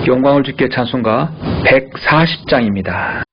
영광을 주께 찬송가 140장입니다.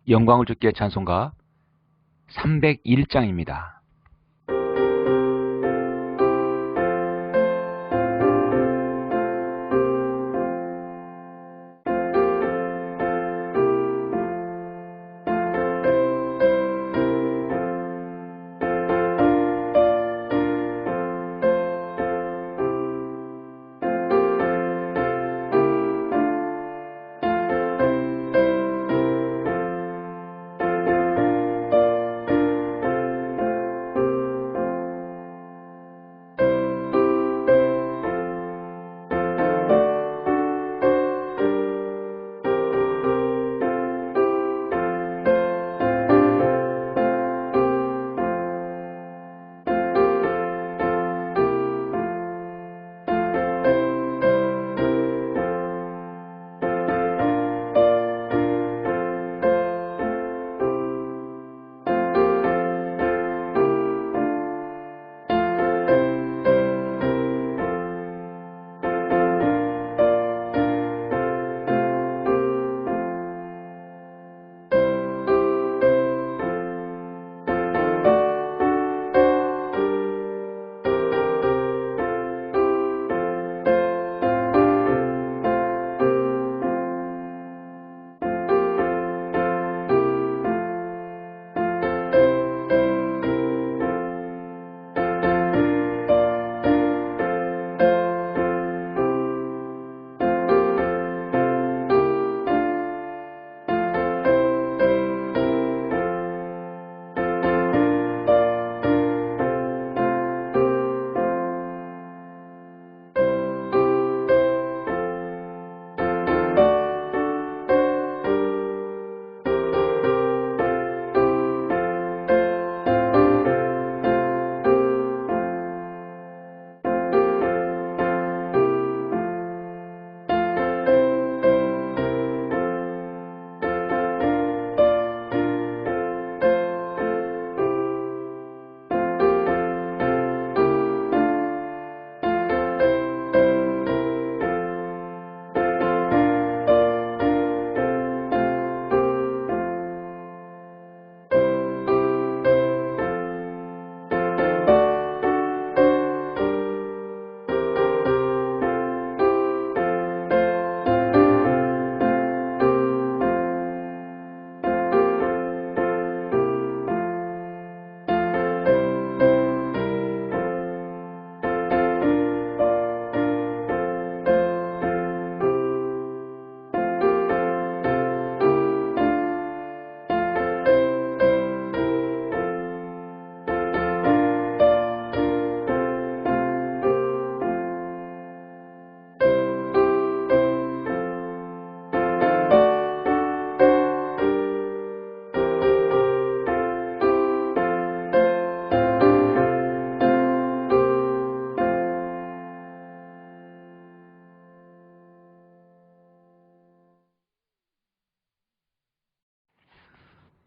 영광을 주께 찬송가 301장입니다.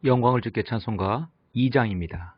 영광을 주께 찬송가 2장입니다.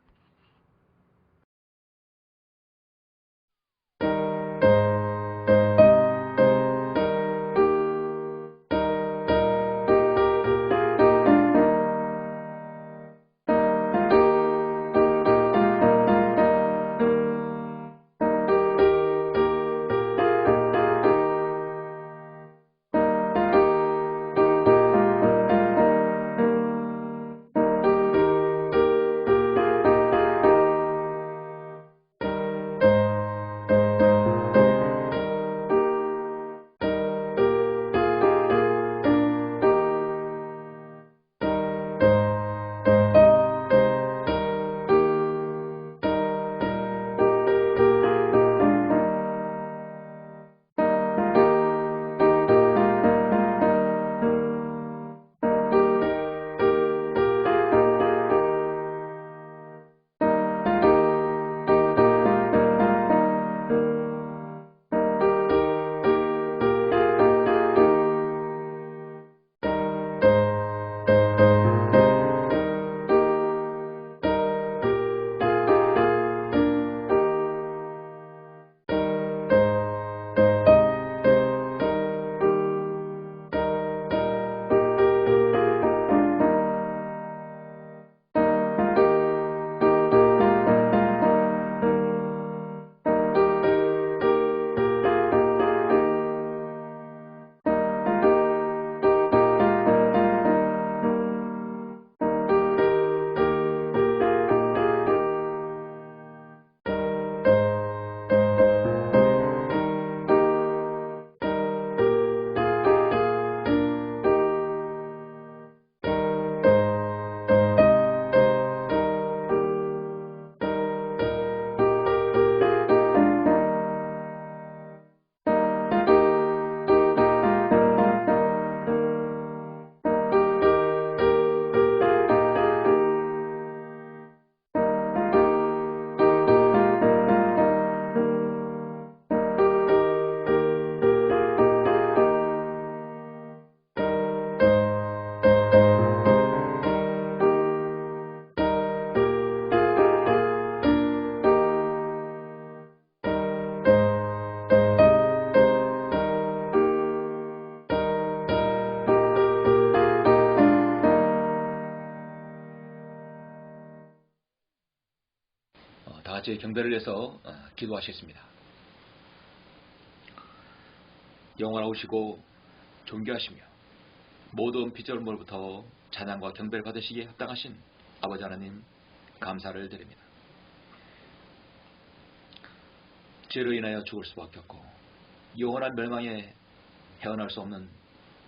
다 같이 경배를 해서 기도하시겠습니다. 영원하시고 존귀하시며 모든 피조물부터 찬양과 경배를 받으시기에 합당하신 아버지 하나님 감사를 드립니다. 죄로 인하여 죽을 수밖에 없고 영원한 멸망에 헤어날 수 없는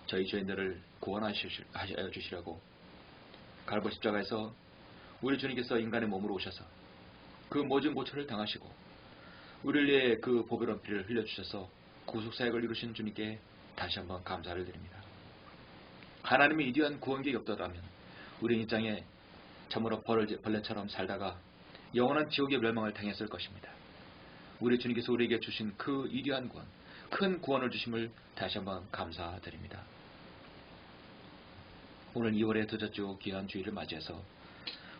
저희 죄인들을 구원하여 주시려고 갈보리 십자가에서 우리 주님께서 인간의 몸으로 오셔서 그 모진 고초를 당하시고 우리를 위해 그 보배로운 피를 흘려주셔서 구속사역을 이루신 주님께 다시 한번 감사를 드립니다. 하나님의 이디한 구원계획이 없더라면 우리는 이 땅에 참으로 벌레처럼 살다가 영원한 지옥의 멸망을 당했을 것입니다. 우리 주님께서 우리에게 주신 그 이디한 구원, 큰 구원을 주심을 다시 한번 감사드립니다. 오늘 2월의 드저주 귀한 주일을 맞이해서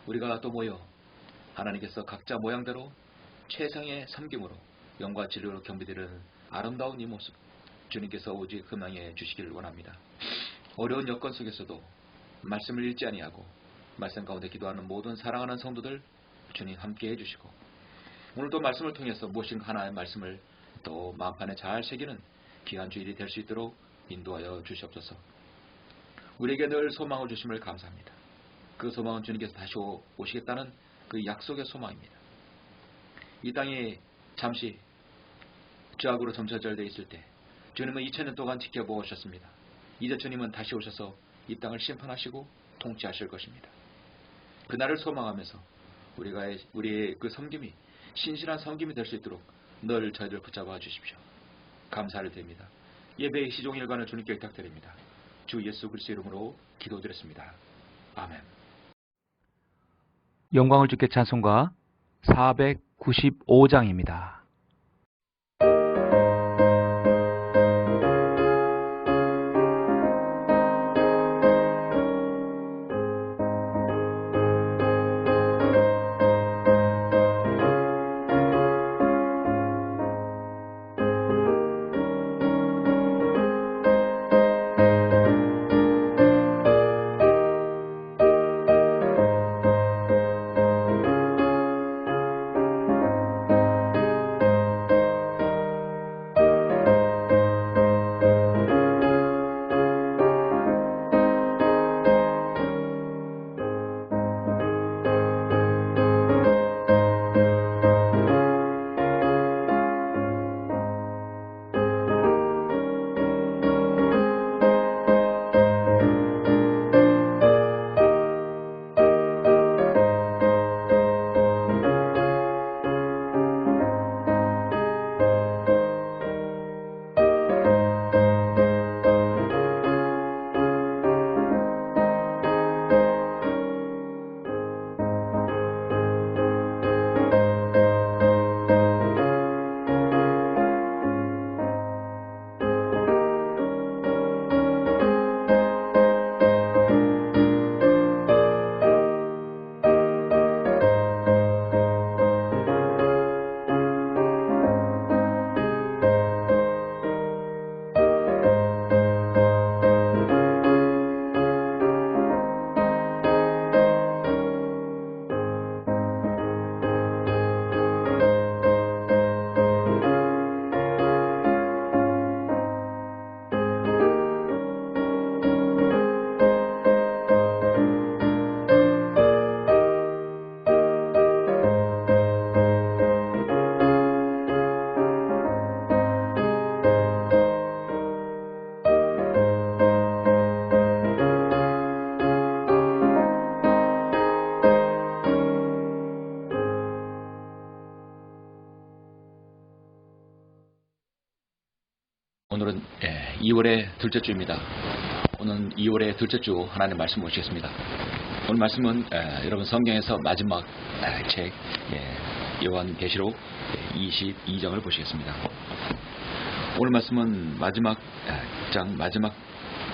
우리가 또 모여 하나님께서 각자 모양대로 최상의 섬김으로 영과 진리로 경배드리는 아름다운 이 모습 주님께서 오직 흠양해 주시기를 원합니다. 어려운 여건 속에서도 말씀을 잃지 아니하고 말씀 가운데 기도하는 모든 사랑하는 성도들 주님 함께 해주시고 오늘도 말씀을 통해서 무엇인가 하나의 말씀을 또 마음판에 잘 새기는 귀한 주일이 될 수 있도록 인도하여 주시옵소서. 우리에게 늘 소망을 주심을 감사합니다. 그 소망은 주님께서 다시 오시겠다는 그 약속의 소망입니다. 이 땅이 잠시 죄악으로 점철되어 있을 때 주님은 2000년 동안 지켜보고 오셨습니다. 이제 주님은 다시 오셔서 이 땅을 심판하시고 통치하실 것입니다. 그날을 소망하면서 우리의 그 섬김이 신실한 섬김이 될 수 있도록 늘 저희를 붙잡아 주십시오. 감사를 드립니다. 예배의 시종일관을 주님께 부탁드립니다. 주 예수 그리스도 이름으로 기도드렸습니다. 아멘. 영광을 주께 찬송가 495장입니다. 오늘은 2월의 둘째 주입니다. 오늘 2월의 둘째 주 하나님 말씀 보시겠습니다. 오늘 말씀은 여러분 성경에서 마지막 책 요한계시록 22장을 보시겠습니다. 오늘 말씀은 마지막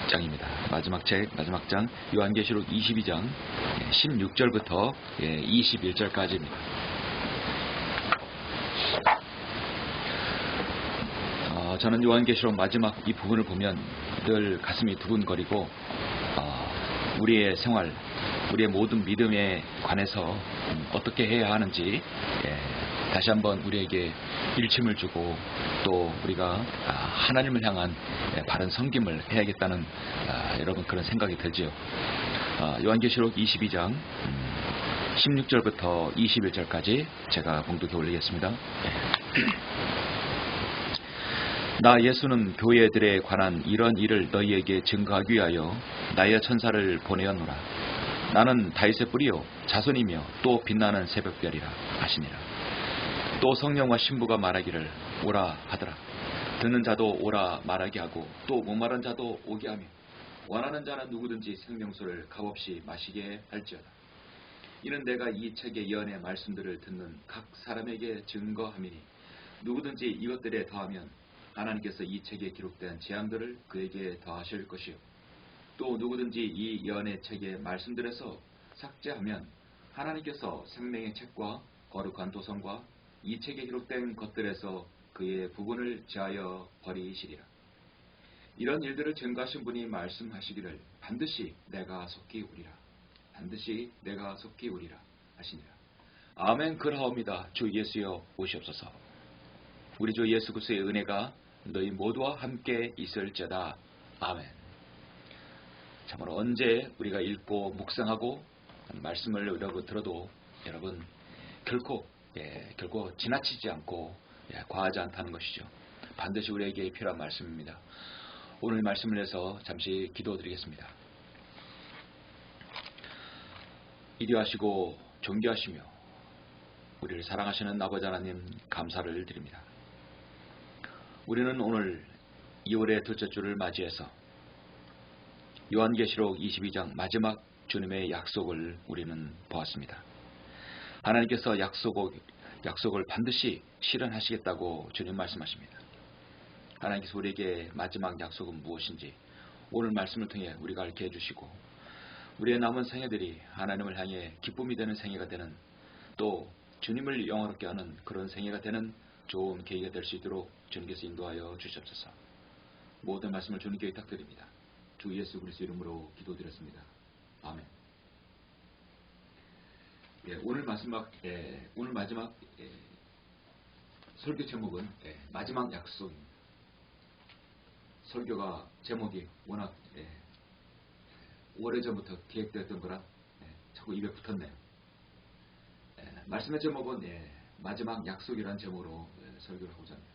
장입니다. 마지막 장 요한계시록 22장 16절부터 21절까지입니다. 저는 요한계시록 마지막 이 부분을 보면 늘 가슴이 두근거리고 우리의 생활, 우리의 모든 믿음에 관해서 어떻게 해야 하는지 다시 한번 우리에게 일침을 주고 또 우리가 하나님을 향한 바른 섬김을 해야겠다는 여러분 그런 생각이 들지요. 요한계시록 22장 16절부터 21절까지 제가 봉독해 올리겠습니다. 나 예수는 교회들에 관한 이런 일을 너희에게 증거하기 위하여 나의 천사를 보내었노라. 나는 다윗의 뿌리요 자손이며 또 빛나는 새벽별이라 하시니라. 또 성령과 신부가 말하기를 오라 하더라. 듣는 자도 오라 말하게 하고 또 목마른 자도 오게 하며 원하는 자는 누구든지 생명수를 값없이 마시게 할지어다. 이는 내가 이 책의 예언의 말씀들을 듣는 각 사람에게 증거함이니 누구든지 이것들에 더하면 하나님께서 이 책에 기록된 재앙들을 그에게 더하실 것이요 또 누구든지 이 예언의 책의 말씀들에서 삭제하면 하나님께서 생명의 책과 거룩한 도성과 이 책에 기록된 것들에서 그의 부분을 제하여 버리시리라. 이런 일들을 증거하신 분이 말씀하시기를 반드시 내가 속히 오리라. 반드시 내가 속히 오리라 하시니라. 아멘. 그러하옵니다. 주 예수여 오시옵소서. 우리 주 예수 그리스도의 은혜가 너희 모두와 함께 있을지어다. 아멘. 참으로 언제 우리가 읽고 묵상하고 말씀을 여러분 들어도 여러분 결코 지나치지 않고 과하지 않다는 것이죠. 반드시 우리에게 필요한 말씀입니다. 오늘 말씀을 해서 잠시 기도드리겠습니다. 이리하시고 존귀하시며 우리를 사랑하시는 아버지 하나님 감사를 드립니다. 우리는 오늘 2월의 둘째 주를 맞이해서 요한계시록 22장 마지막 주님의 약속을 우리는 보았습니다. 하나님께서 약속을 반드시 실현하시겠다고 주님 말씀하십니다. 하나님께서 우리에게 마지막 약속은 무엇인지 오늘 말씀을 통해 우리가 알게 해주시고 우리의 남은 생애들이 하나님을 향해 기쁨이 되는 생애가 되는 또 주님을 영화롭게 하는 그런 생애가 되는 좋은 계기가 될 수 있도록 주님께서 인도하여 주시옵소서. 모든 말씀을 주님께 의탁드립니다. 주 예수 그리스도 이름으로 기도드렸습니다. 아멘. 오늘 마지막 설교 제목은 마지막 약속입니다. 설교가 제목이 워낙 오래전부터 기획되었던 거라 자꾸 입에 붙었네요. 말씀의 제목은 마지막 약속이라는 제목으로 설교를 하고자 합니다.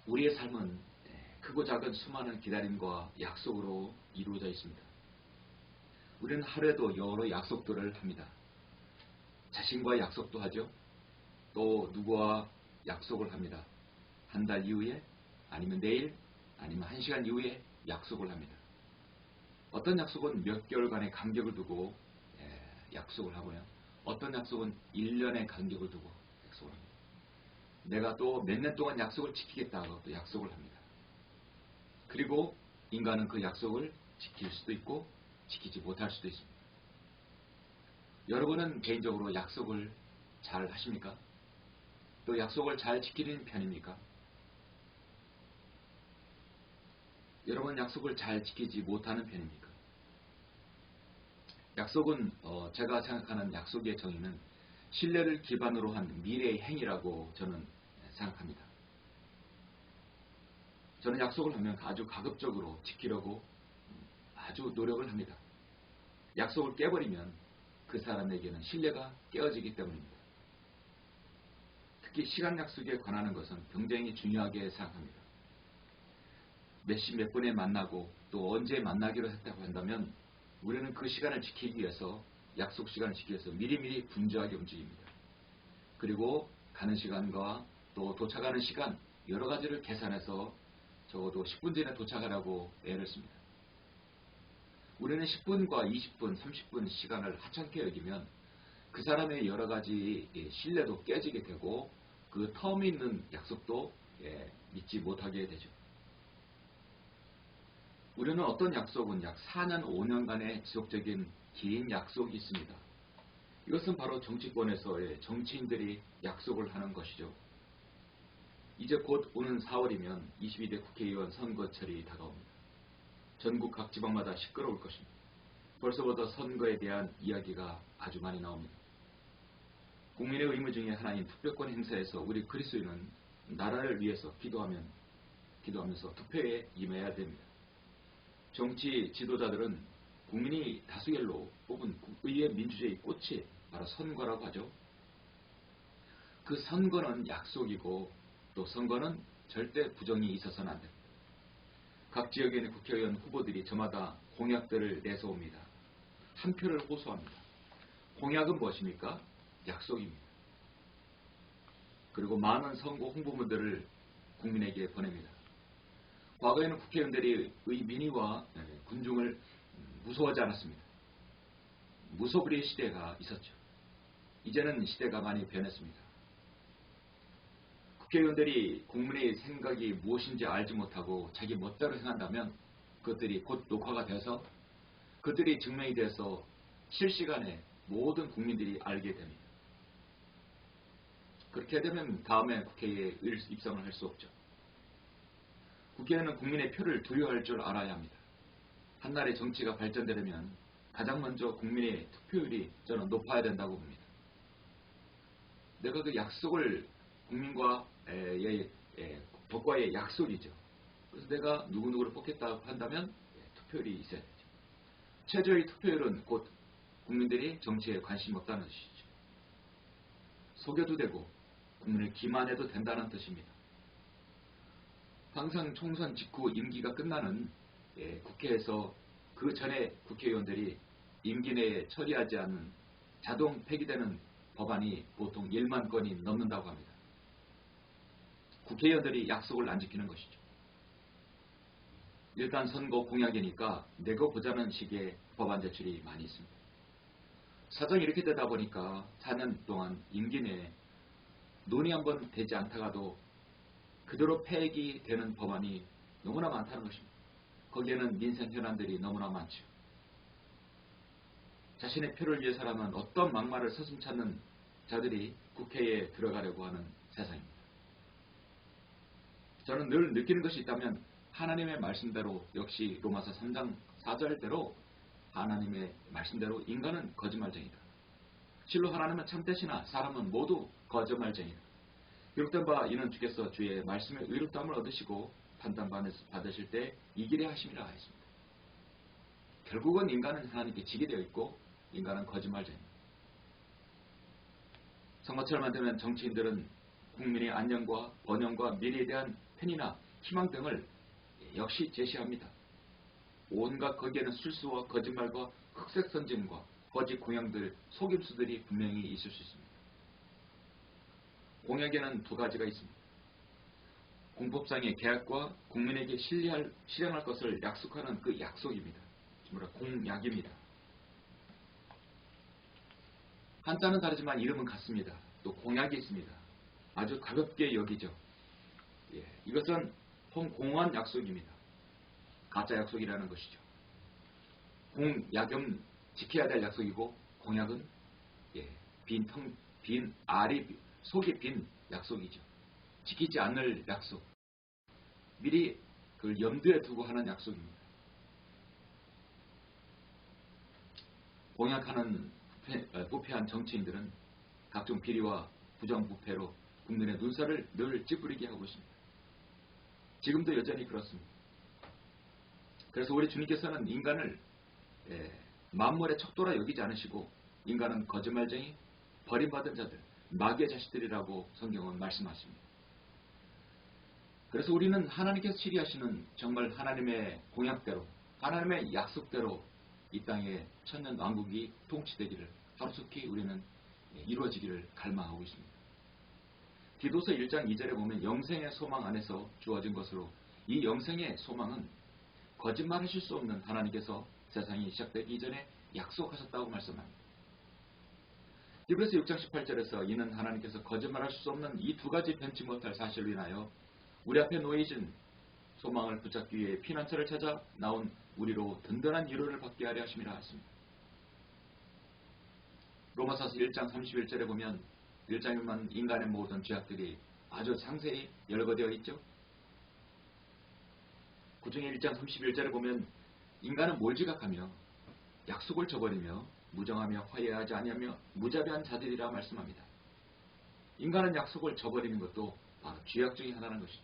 우리의 삶은 크고 작은 수많은 기다림과 약속으로 이루어져 있습니다. 우리는 하루에도 여러 약속들을 합니다. 자신과 약속도 하죠. 또 누구와 약속을 합니다. 한 달 이후에 아니면 내일 아니면 1시간 이후에 약속을 합니다. 어떤 약속은 몇 개월간의 간격을 두고 약속을 하고요. 어떤 약속은 1년의 간격을 두고 약속을 합니다. 내가 또 몇 년 동안 약속을 지키겠다고 또 약속을 합니다. 그리고 인간은 그 약속을 지킬 수도 있고 지키지 못할 수도 있습니다. 여러분은 개인적으로 약속을 잘 하십니까? 또 약속을 잘 지키는 편입니까? 여러분 약속을 잘 지키지 못하는 편입니까? 약속은 제가 생각하는 약속의 정의는 신뢰를 기반으로 한 미래의 행위라고 저는 생각합니다. 저는 약속을 하면 아주 가급적으로 지키려고 아주 노력을 합니다. 약속을 깨버리면 그 사람에게는 신뢰가 깨어지기 때문입니다. 특히 시간 약속에 관한 것은 굉장히 중요하게 생각합니다. 몇 시 몇 분에 만나고 또 언제 만나기로 했다고 한다면 우리는 그 시간을 지키기 위해서 약속 시간을 지키기 위해서 미리미리 분주하게 움직입니다. 그리고 가는 시간과 또 도착하는 시간 여러 가지를 계산해서 적어도 10분 전에 도착하라고 애를 씁니다. 우리는 10분과 20분, 30분 시간을 하찮게 여기면 그 사람의 여러 가지 신뢰도 깨지게 되고 그 텀이 있는 약속도 믿지 못하게 되죠. 우리는 어떤 약속은 약 4년, 5년간의 지속적인 긴 약속이 있습니다. 이것은 바로 정치권에서의 정치인들이 약속을 하는 것이죠. 이제 곧 오는 4월이면 22대 국회의원 선거철이 다가옵니다. 전국 각 지방마다 시끄러울 것입니다. 벌써부터 선거에 대한 이야기가 아주 많이 나옵니다. 국민의 의무 중에 하나인 투표권 행사에서 우리 그리스도인은 나라를 위해서 기도하면서 투표에 임해야 됩니다. 정치 지도자들은 국민이 다수결로 뽑은 의회 민주주의 꽃이 바로 선거라고 하죠. 그 선거는 약속이고 또 선거는 절대 부정이 있어서는 안 됩니다. 각 지역에 있는 국회의원 후보들이 저마다 공약들을 내세웁니다. 한 표를 호소합니다. 공약은 무엇입니까? 약속입니다. 그리고 많은 선거 홍보문들을 국민에게 보냅니다. 과거에는 국회의원들이 민의와 군중을 무서워하지 않았습니다. 무소불위의 시대가 있었죠. 이제는 시대가 많이 변했습니다. 국회의원들이 국민의 생각이 무엇인지 알지 못하고 자기 멋대로 행한다면 그것들이 곧 녹화가 돼서 그들이 증명이 돼서 실시간에 모든 국민들이 알게 됩니다. 그렇게 되면 다음에 국회에 입성을 할 수 없죠. 국회는 국민의 표를 두려워할 줄 알아야 합니다. 한나라의 정치가 발전되려면 가장 먼저 국민의 투표율이 저는 높아야 된다고 봅니다. 내가 그 약속을 국민과 법과의 약속이죠. 그래서 내가 누구누구를 뽑겠다고 한다면 투표율이 있어야 되죠. 최저의 투표율은 곧 국민들이 정치에 관심이 없다는 뜻이죠. 속여도 되고 국민을 기만해도 된다는 뜻입니다. 항상 총선 직후 임기가 끝나는 국회에서 그 전에 국회의원들이 임기 내에 처리하지 않은 자동 폐기되는 법안이 보통 1만 건이 넘는다고 합니다. 국회의원들이 약속을 안 지키는 것이죠. 일단 선거 공약이니까 내고 보자는 식의 법안 제출이 많이 있습니다. 사정이 이렇게 되다 보니까 4년 동안 임기 내에 논의 한번 되지 않다가도 그대로 폐기되는 법안이 너무나 많다는 것입니다. 거기에는 민생 현안들이 너무나 많죠. 자신의 표를 위해서라면 어떤 막말을 서슴지 않는 자들이 국회에 들어가려고 하는 세상입니다. 저는 늘 느끼는 것이 있다면 하나님의 말씀대로 역시 로마서 3장 4절대로 하나님의 말씀대로 인간은 거짓말쟁이다. 실로 하나님은 참되시나 사람은 모두 거짓말쟁이다. 기록된 바 이는 주께서 주의 말씀의 의롭다함을 얻으시고 판단받으실 때 이 길에 하심이라 하였습니다. 결국은 인간은 하나님께 지게 되어 있고 인간은 거짓말쟁이입니다. 선거철만 되면 정치인들은 국민의 안녕과 번영과 미래에 대한 편이나 희망 등을 역시 제시합니다. 온갖 거기에는 술수와 거짓말과 흑색 선진과 거짓 공약들, 속임수들이 분명히 있을 수 있습니다. 공약에는 두 가지가 있습니다. 공법상의 계약과 국민에게 실행할 것을 약속하는 그 약속입니다. 공약입니다. 한자는 다르지만 이름은 같습니다. 또 공약이 있습니다. 아주 가볍게 여기죠. 이것은 공허한 약속입니다. 가짜 약속이라는 것이죠. 공약은 지켜야 될 약속이고 공약은 속이 빈 약속이죠. 지키지 않을 약속. 미리 그걸 염두에 두고 하는 약속입니다. 공약하는 부패한 정치인들은 각종 비리와 부정부패로 국민의 눈살을 늘 찌푸리게 하고 있습니다. 지금도 여전히 그렇습니다. 그래서 우리 주님께서는 인간을 만물의 척도라 여기지 않으시고 인간은 거짓말쟁이, 버림받은 자들, 마귀의 자식들이라고 성경은 말씀하십니다. 그래서 우리는 하나님께서 치리하시는 정말 하나님의 공약대로 하나님의 약속대로 이 땅에 천년 왕국이 통치되기를 하루속히 우리는 이루어지기를 갈망하고 있습니다. 디도서 1장 2절에 보면 영생의 소망 안에서 주어진 것으로 이 영생의 소망은 거짓말하실 수 없는 하나님께서 세상이 시작되기 이전에 약속하셨다고 말씀합니다. 히브리서 6장 18절에서 이는 하나님께서 거짓말하실 수 없는 이 두 가지 변치 못할 사실로 인하여 우리 앞에 놓여진 소망을 붙잡기 위해 피난처를 찾아 나온 우리로 든든한 위로를 받게 하려 하심이라 했습니다. 로마서서 1장 31절에 보면 1장에만 인간의 모든 죄악들이 아주 상세히 열거되어 있죠. 그 중에 1장 31절에 보면 인간은 뭘 지각하며 약속을 저버리며 무정하며 화해하지 아니하며 무자비한 자들이라 말씀합니다. 인간은 약속을 저버리는 것도 바로 죄악 중에 하나라는 것이죠.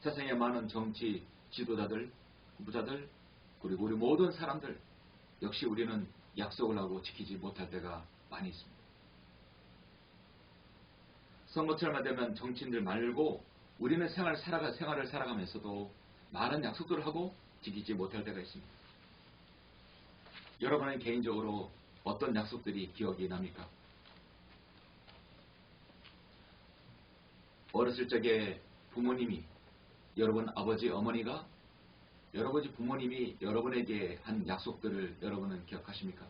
세상에 많은 정치 지도자들, 부자들, 그리고 우리 모든 사람들 역시 우리는 약속을 하고 지키지 못할 때가 많이 있습니다. 선거철만 되면 정치인들 말고 우리는 생활을 살아가면서도 많은 약속들을 하고 지키지 못할 때가 있습니다. 여러분은 개인적으로 어떤 약속들이 기억이 납니까? 어렸을 적에 부모님이, 여러분 아버지 어머니가 여러분 부모님이 여러분에게 한 약속들을 여러분은 기억하십니까?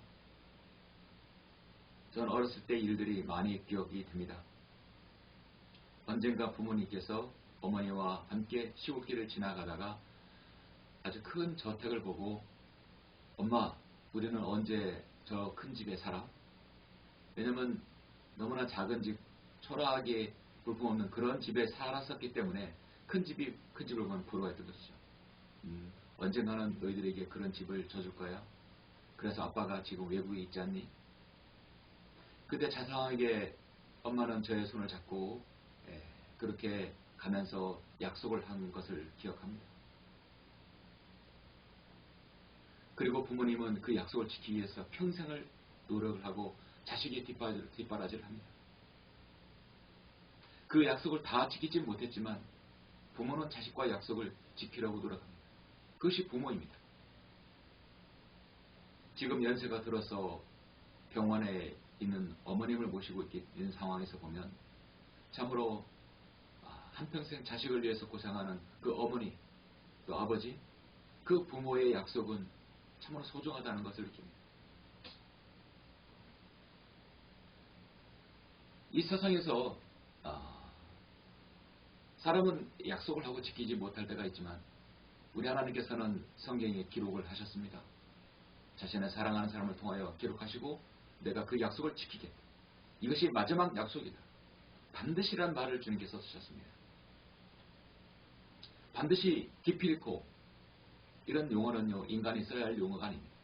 저는 어렸을 때 일들이 많이 기억이 됩니다. 언젠가 부모님께서 어머니와 함께 시골길을 지나가다가 아주 큰 저택을 보고 엄마, 우리는 언제 저 큰 집에 살아? 왜냐면 너무나 작은 집, 초라하게 볼품없는 그런 집에 살았었기 때문에 큰 집을 보면 부러워했던 것이죠. 언젠가는 너희들에게 그런 집을 져줄 거야. 그래서 아빠가 지금 외국에 있지 않니? 그때 자상하게 엄마는 저의 손을 잡고 그렇게 가면서 약속을 한 것을 기억합니다. 그리고 부모님은 그 약속을 지키기 위해서 평생을 노력을 하고 자식의 뒷바라지를 합니다. 그 약속을 다 지키지 못했지만 부모는 자식과의 약속을 지키려고 노력합니다. 그것이 부모입니다. 지금 연세가 들어서 병원에 있는 어머님을 모시고 있는 상황에서 보면 참으로 한평생 자식을 위해서 고생하는 그 어머니, 그 아버지, 그 부모의 약속은 참으로 소중하다는 것을 느낍니다. 이 세상에서 사람은 약속을 하고 지키지 못할 때가 있지만 우리 하나님께서는 성경에 기록을 하셨습니다. 자신의 사랑하는 사람을 통하여 기록하시고 내가 그 약속을 지키겠다. 이것이 마지막 약속이다. 반드시란 말을 주님께서 쓰셨습니다. 반드시 기필코 이런 용어는요 인간이 써야 할 용어가 아닙니다.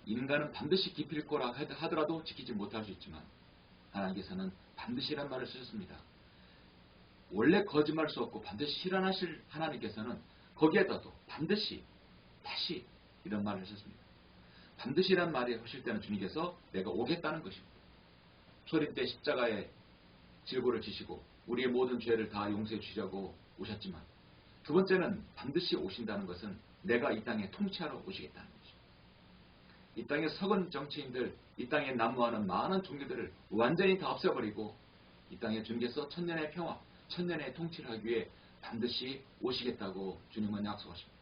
인간은 반드시 기필코라 하더라도 지키지 못할 수 있지만 하나님께서는 반드시란 말을 쓰셨습니다. 원래 거짓말할 수 없고 반드시 실현하실 하나님께서는 거기에다도 반드시 다시 이런 말을 하셨습니다. 반드시란 말을 하실 때는 주님께서 내가 오겠다는 것입니다. 초림 때 십자가에 질고를 지시고 우리의 모든 죄를 다 용서해 주시려고 오셨지만 두 번째는 반드시 오신다는 것은 내가 이 땅에 통치하러 오시겠다는 것입니다. 이 땅에 석은 정치인들, 이 땅에 난무하는 많은 종교들을 완전히 다 없애버리고 이 땅에 주님께서 천년의 평화, 천년의 통치를 하기 위해 반드시 오시겠다고 주님은 약속하십니다.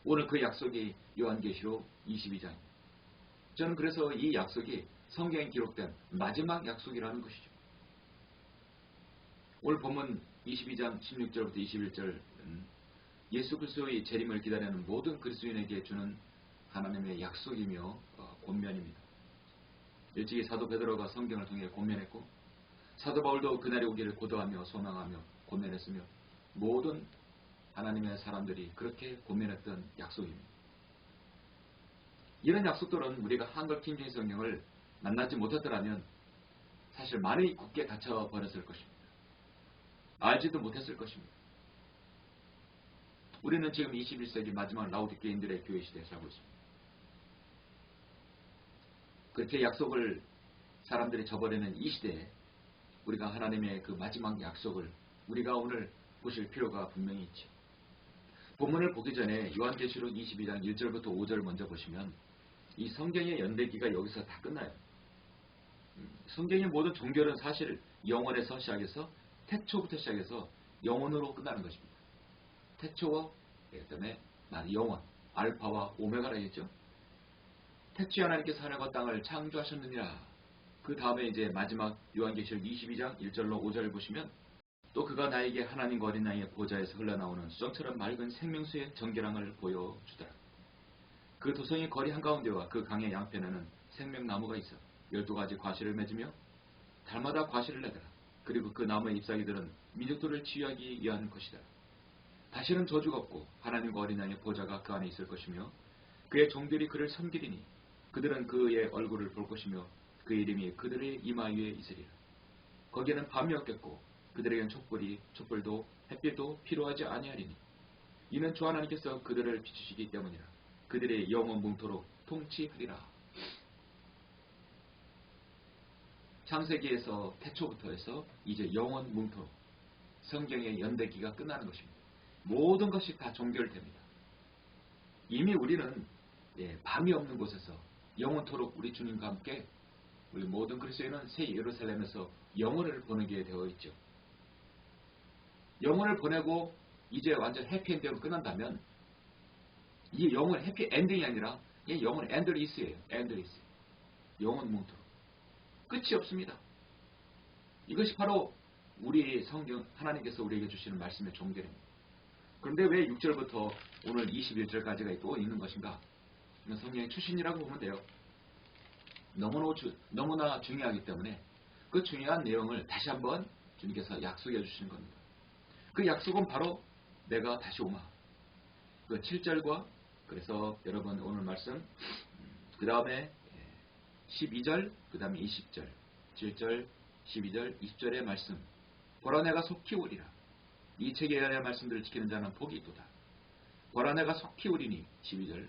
오늘 그 약속이 요한계시록 22장입니다. 저는 그래서 이 약속이 성경에 기록된 마지막 약속이라는 것이죠. 오늘 본문 22장 16절부터 21절은 예수 그리스도의 재림을 기다리는 모든 그리스도인에게 주는 하나님의 약속이며 권면입니다. 일찍이 사도 베드로가 성경을 통해 권면했고 사도 바울도 그날이 오기를 고도하며 소망하며 권면했으며 모든 하나님의 사람들이 그렇게 권면했던 약속입니다. 이런 약속들은 우리가 한글 킹제임 성경을 만나지 못했더라면 사실 많이 굳게 닫혀버렸을 것입니다. 알지도 못했을 것입니다. 우리는 지금 21세기 마지막 라오디게인들의 교회 시대에 살고 있습니다. 그렇게 약속을 사람들이 저버리는 이 시대에 우리가 하나님의 그 마지막 약속을 우리가 오늘 보실 필요가 분명히 있죠. 본문을 보기 전에 요한계시록 22장 1절부터 5절 먼저 보시면 이 성경의 연대기가 여기서 다 끝나요. 성경의 모든 종교는 사실 영원에서 시작해서 태초부터 시작해서 영원으로 끝나는 것입니다. 태초와 그다음에 영원, 알파와 오메가라 했죠. 태초에 하나님께서 하늘과 땅을 창조하셨느니라. 그 다음에 이제 마지막 요한계시록 22장 1절로 5절을 보시면 또 그가 나에게 하나님과 어린 양의 보좌에서 흘러나오는 수정처럼 맑은 생명수의 정결함을 보여주더라. 그 도성의 거리 한가운데와 그 강의 양편에는 생명나무가 있어 12가지 과실을 맺으며 달마다 과실을 내더라. 그리고 그 나무의 잎사귀들은 민족들을 치유하기 위한 것이다. 다시는 저주가 없고 하나님과 어린 양의 보좌가 그 안에 있을 것이며 그의 종들이 그를 섬기리니 그들은 그의 얼굴을 볼 것이며 그 이름이 그들의 이마 위에 있으리라. 거기에는 밤이 없겠고 그들에겐 촛불도 햇빛도 필요하지 아니하리니 이는 주 하나님께서 그들을 비추시기 때문이라. 그들의 영원 뭉토록 통치하리라. 창세기에서 태초부터 해서 이제 영원 뭉토록 성경의 연대기가 끝나는 것입니다. 모든 것이 다 종결됩니다. 이미 우리는 밤이 없는 곳에서 영원토록 우리 주님과 함께 우리 모든 그리스도인은 새 예루살렘에서 영원을 보내게 되어 있죠. 영원을 보내고 이제 완전 해피엔딩으로 끝난다면 이 영원 해피엔딩이 아니라 이 영원 엔드리스예요. 엔드리스. 영원 뭉토록. 끝이 없습니다. 이것이 바로 우리 성경 하나님께서 우리에게 주시는 말씀의 종결입니다. 그런데 왜 6절부터 오늘 21절까지가 또 있는 것인가? 성경의 추신이라고 보면 돼요. 너무나 중요하기 때문에 그 중요한 내용을 다시 한번 주님께서 약속해 주시는 겁니다. 그 약속은 바로 내가 다시 오마. 그 7절과 그래서 여러분 오늘 말씀 그 다음에 12절 그 다음에 20절 7절 12절 20절의 말씀 보라 내가 속히 오리라. 이 책에 관한 말씀들을 지키는 자는 복이 있도다. 보라 내가 속히 오리니 12절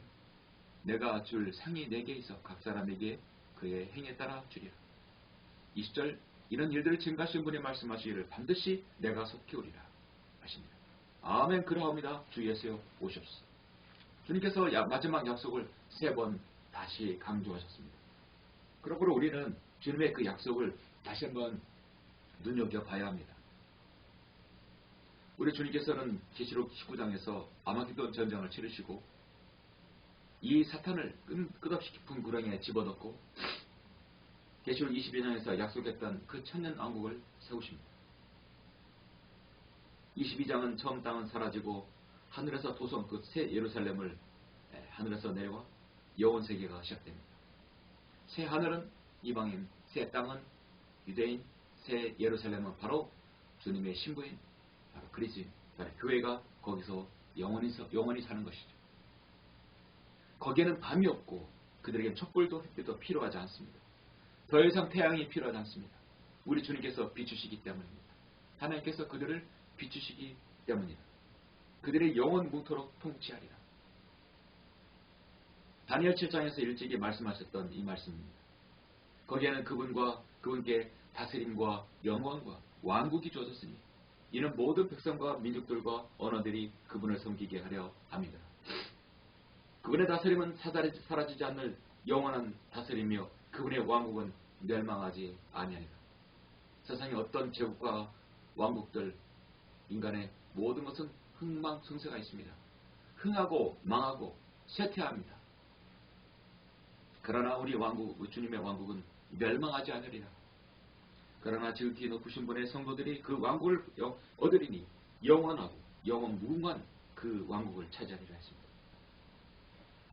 내가 줄 상이 내게 있어 각 사람에게 그의 행에 따라 주리라. 20절 이런 일들을 증가하신 분이 말씀하시기를 반드시 내가 속히 오리라 하십니다. 아멘. 그러합니다. 주 예수여 오셨소. 주님께서 마지막 약속을 3번 다시 강조하셨습니다. 그러므로 우리는 주님의 그 약속을 다시 한번 눈여겨봐야 합니다. 우리 주님께서는 계시록 19장에서 아마겟돈 전쟁을 치르시고 이 사탄을 끝없이 깊은 구렁이에 집어넣고 계시록 22장에서 약속했던 그 천년 왕국을 세우십니다. 22장은 처음 땅은 사라지고 하늘에서 도성 그 새 예루살렘을 하늘에서 내려와 영원 세계가 시작됩니다. 새 하늘은 이방인, 새 땅은 유대인, 새 예루살렘은 바로 주님의 신부인, 바로 그리스도인, 바로 교회가 거기서 영원히 사는 것이죠. 거기에는 밤이 없고 그들에겐 촛불도 햇빛도 필요하지 않습니다. 더 이상 태양이 필요하지 않습니다. 우리 주님께서 비추시기 때문입니다. 하나님께서 그들을 비추시기 때문이다. 그들의 영원 뭉토록 통치하리라. 다니엘 7장에서 일찍이 말씀하셨던 이 말씀입니다. 거기에는 그분께 다스림과 영광과 왕국이 주어졌으니 이는 모든 백성과 민족들과 언어들이 그분을 섬기게 하려 합니다. 그분의 다스림은 사라지지 않을 영원한 다스림이며 그분의 왕국은 멸망하지 아니하리라. 세상의 어떤 제국과 왕국들 인간의 모든 것은 흥망성쇠가 있습니다. 흥하고 망하고 쇠퇴합니다. 그러나 우리 주님의 왕국은 멸망하지 않으리라. 그러나 지극히 높으신 분의 성도들이 그 왕국을 얻으리니 영원하고 영원 무궁한 그 왕국을 차지하리라 했습니다.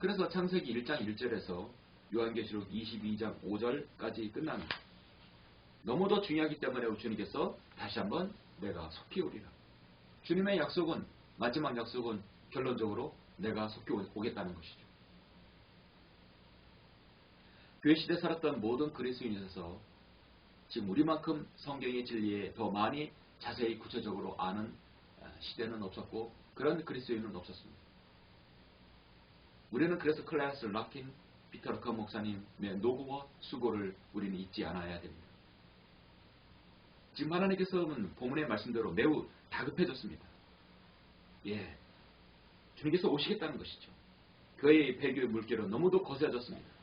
그래서 창세기 1장 1절에서 요한계시록 22장 5절까지 끝나는 너무도 중요하기 때문에 주님께서 다시 한번 내가 속히 오리라. 주님의 약속은 마지막 약속은 결론적으로 내가 속히 오겠다는 것이죠. 교회 시대에 살았던 모든 그리스도인에서 지금 우리만큼 성경의 진리에 더 많이 자세히 구체적으로 아는 시대는 없었고 그런 그리스도인은 없었습니다. 우리는 그래서 클라스 라킨, 피터 러커 목사님의 노고와 수고를 우리는 잊지 않아야 됩니다. 지금 하나님께서는 본문의 말씀대로 매우 다급해졌습니다. 주님께서 오시겠다는 것이죠. 그의 배교의 물결은 너무도 거세졌습니다.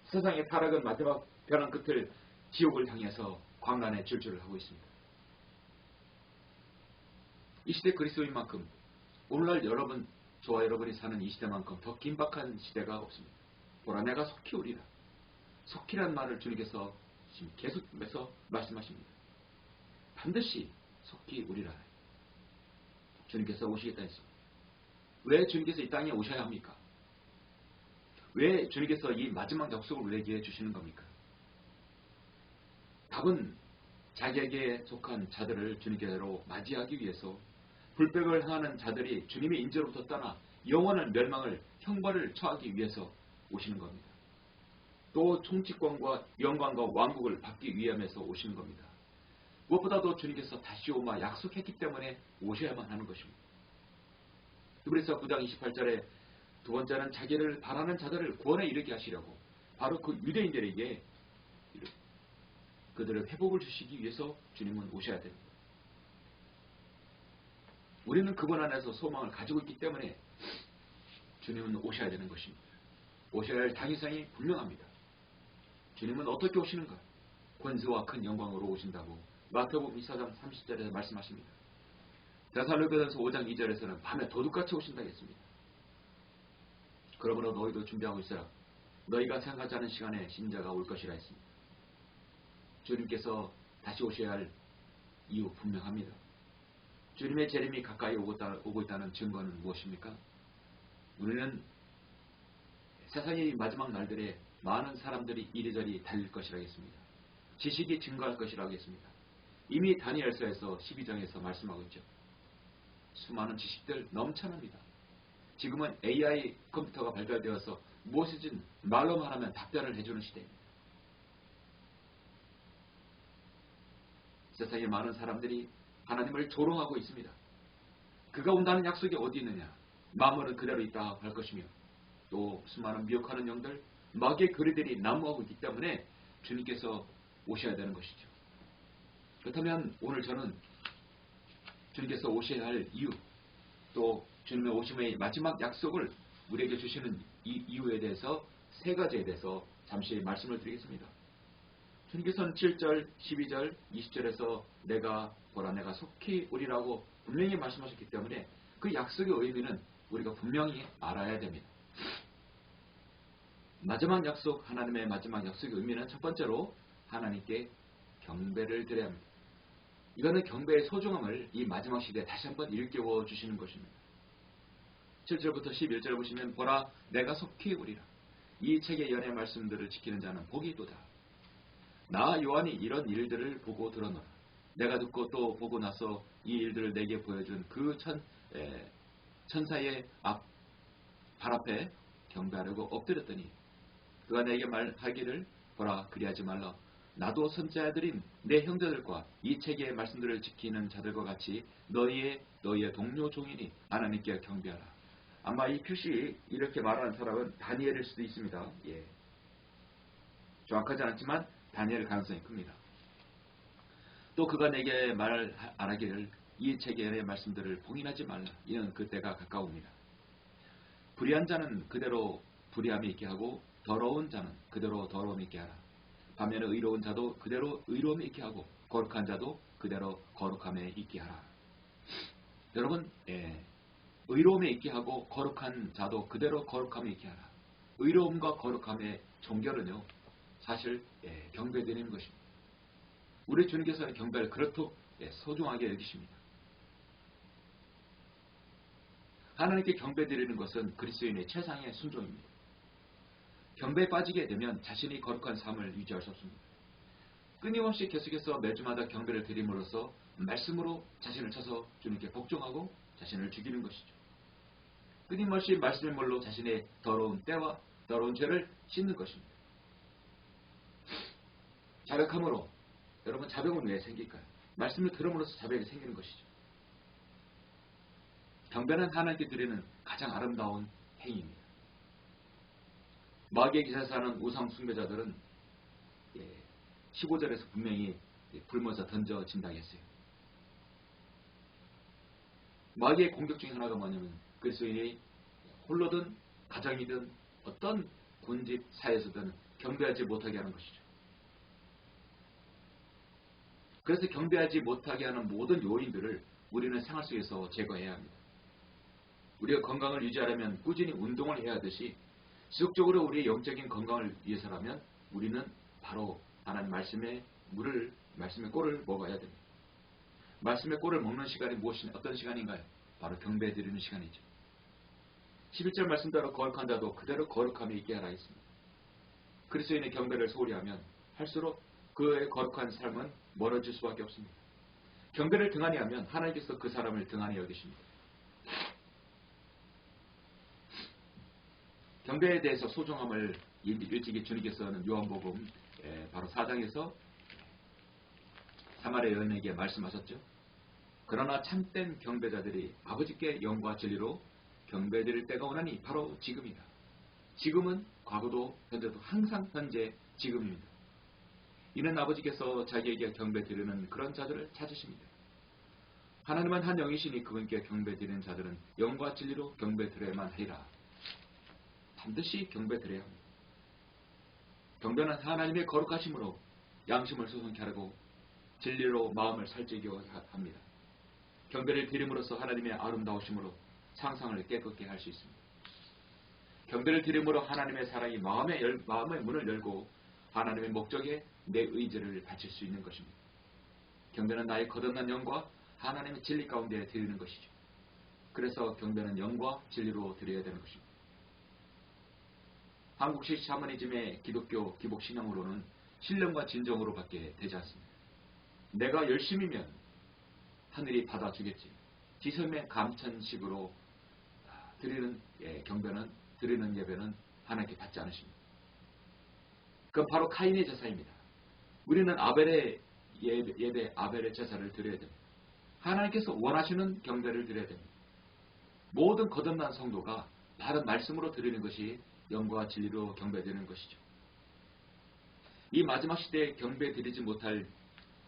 세상의 타락은 마지막 벼랑 끝을 지옥을 향해서 광란의 질주를 하고 있습니다. 이 시대 그리스도인만큼 오늘날 저와 여러분이 사는 이 시대만큼 더 긴박한 시대가 없습니다. 보라 내가 속히 오리라. 속히란 말을 주님께서 지금 계속해서 말씀하십니다. 반드시 속히 오리라. 주님께서 오시겠다 했습니다. 왜 주님께서 이 땅에 오셔야 합니까? 왜 주님께서 이 마지막 약속을 우리에게 주시는 겁니까? 답은 자기에게 속한 자들을 주님께로 맞이하기 위해서 불백을 행하는 자들이 주님의 인재로부터 떠나 영원한 멸망을 형벌을 처하기 위해서 오시는 겁니다. 또 총칙권과 영광과 왕국을 받기 위함에서 오시는 겁니다. 무엇보다도 주님께서 다시 오마 약속했기 때문에 오셔야만 하는 것입니다. 히브리서 9장 28절에 두 번째는 자기를 바라는 자들을 구원에 이르게 하시려고 바로 그 유대인들에게 그들의 회복을 주시기 위해서 주님은 오셔야 됩니다. 우리는 그분 안에서 소망을 가지고 있기 때문에 주님은 오셔야 되는 것입니다. 오셔야 할 당위성이 분명합니다. 주님은 어떻게 오시는가? 권세와 큰 영광으로 오신다고 마태복음 24장 30절에서 말씀하십니다. 데살로니가전서 5장 2절에서는 밤에 도둑같이 오신다 했습니다. 그러므로 너희도 준비하고 있으라. 너희가 생각하지 않은 시간에 신자가 올 것이라 했습니다. 주님께서 다시 오셔야 할 이유 분명합니다. 주님의 재림이 가까이 오고 있다는 증거는 무엇입니까? 우리는 세상의 마지막 날들에 많은 사람들이 이리저리 달릴 것이라 했습니다. 지식이 증가할 것이라 하겠습니다. 이미 다니엘서에서 12장에서 말씀하고 있죠. 수많은 지식들 넘쳐납니다. 지금은 AI 컴퓨터가 발달되어서 무엇이든 말로만 하면 답변을 해주는 시대입니다. 세상에 많은 사람들이 하나님을 조롱하고 있습니다. 그가 온다는 약속이 어디 있느냐? 만물은 그대로 있다 할 것이며 또 수많은 미혹하는 영들 마귀의 거리들이 난무하고 있기 때문에 주님께서 오셔야 되는 것이죠. 그렇다면 오늘 저는 주님께서 오셔야 할 이유 또 주님의 오심의 마지막 약속을 우리에게 주시는 이 이유에 대해서 세 가지에 대해서 잠시 말씀을 드리겠습니다. 주님께서는 7절, 12절, 20절에서 내가 보라 내가 속히 오리라고 분명히 말씀하셨기 때문에 그 약속의 의미는 우리가 분명히 알아야 됩니다. 마지막 약속, 하나님의 마지막 약속의 의미는 첫 번째로 하나님께 경배를 드려야 합니다. 이거는 경배의 소중함을 이 마지막 시대에 다시 한번 일깨워 주시는 것입니다. 7절부터 11절 보시면 보라 내가 속히 오리라. 이 책의 연의 말씀들을 지키는 자는 복이 있도다. 나 요한이 이런 일들을 보고 들었노라. 내가 듣고 또 보고 나서 이 일들을 내게 보여준 그 천사의 발 앞에 경배하려고 엎드렸더니 그가 내게 말하기를 보라 그리하지 말라. 나도 선지자들인 내 형제들과 이 책의 말씀들을 지키는 자들과 같이 너희의 동료 종이니 하나님께 경배하라. 아마 이 표시 이렇게 말하는 사람은 다니엘일 수도 있습니다. 예. 정확하지 않지만 다니엘 가능성이 큽니다. 또 그가 내게 말 안 하기를 이 책의 말씀들을 봉인하지 말라. 이는 그때가 가까웁니다. 불의한 자는 그대로 불의함이 있게 하고 더러운 자는 그대로 더러움이 있게 하라. 반면에 의로운 자도 그대로 의로움이 있게 하고 거룩한 자도 그대로 거룩함에 있게 하라. 여러분 의로움에 있게 하고 거룩한 자도 그대로 거룩함에 있게 하라. 의로움과 거룩함의 종결은요 사실 경배드리는 것입니다. 우리 주님께서는 경배를 그렇듯 소중하게 여기십니다. 하나님께 경배드리는 것은 그리스도인의 최상의 순종입니다. 경배에 빠지게 되면 자신이 거룩한 삶을 유지할 수 없습니다. 끊임없이 계속해서 매주마다 경배를 드림으로써 말씀으로 자신을 쳐서 주님께 복종하고 자신을 죽이는 것이죠. 끊임없이 말씀의 물로 자신의 더러운 때와 더러운 죄를 씻는 것입니다. 자백함으로 여러분 자백은 왜 생길까요? 말씀을 들음으로써 자백이 생기는 것이죠. 경배는 하나님께 드리는 가장 아름다운 행위입니다. 마귀의 기사에 사는 우상 숭배자들은 15절에서 분명히 굶어서 던져진다고 했어요. 마귀의 공격 중에 하나가 뭐냐면 그리스도인이 홀로든 가정이든 어떤 군집 사회에서든 경배하지 못하게 하는 것이죠. 그래서 경배하지 못하게 하는 모든 요인들을 우리는 생활 속에서 제거해야 합니다. 우리가 건강을 유지하려면 꾸준히 운동을 해야 하듯이 지속적으로 우리의 영적인 건강을 위해서라면 우리는 바로 하나님 말씀의 말씀의 꼴을 먹어야 됩니다. 말씀의 꼴을 먹는 시간이 어떤 시간인가요? 바로 경배 드리는 시간이죠. 11절 말씀대로 거룩한 자도 그대로 거룩함이 있게 하라 했습니다. 그리스도인의 경배를 소홀히 하면 할수록 그의 거룩한 삶은 멀어질 수밖에 없습니다. 경배를 등한히 하면 하나님께서 그 사람을 등한히 여기십니다. 경배에 대해서 소중함을 일찍이 주님께서는 요한복음 바로 4장에서 사마리아 여인에게 말씀하셨죠. 그러나 참된 경배자들이 아버지께 영과 진리로 경배드릴 때가 오나니 바로 지금이다. 지금은 과거도 현재도 항상 현재 지금입니다. 이는 아버지께서 자기에게 경배드리는 그런 자들을 찾으십니다. 하나님은 한 영이시니 그분께 경배드리는 자들은 영과 진리로 경배드려야만 하리라. 반드시 경배드려야 합니다. 경배는 하나님의 거룩하심으로 양심을 소송케 하고 진리로 마음을 살찌게 합니다. 경배를 드림으로써 하나님의 아름다우심으로 상상을 깨끗게 할 수 있습니다. 경배를 드림으로 하나님의 사랑이 마음의 문을 열고 하나님의 목적에 내 의지를 바칠 수 있는 것입니다. 경배는 나의 거듭난 영과 하나님의 진리 가운데 드리는 것이죠. 그래서 경배는 영과 진리로 드려야 되는 것입니다. 한국식 샤머니즘의 기독교 기복 신앙으로는 신령과 진정으로 밖에 되지 않습니다. 내가 열심히면 하늘이 받아주겠지. 지성의 감천식으로 드리는 경배는 드리는 예배는 하나님께 받지 않으십니다. 그건 바로 카인의 제사입니다. 우리는 아벨의 예배 아벨의 제사를 드려야 됩니다. 하나님께서 원하시는 경배를 드려야 됩니다. 모든 거듭난 성도가 바른 말씀으로 드리는 것이 영과 진리로 경배드리는 것이죠. 이 마지막 시대에 경배 드리지 못할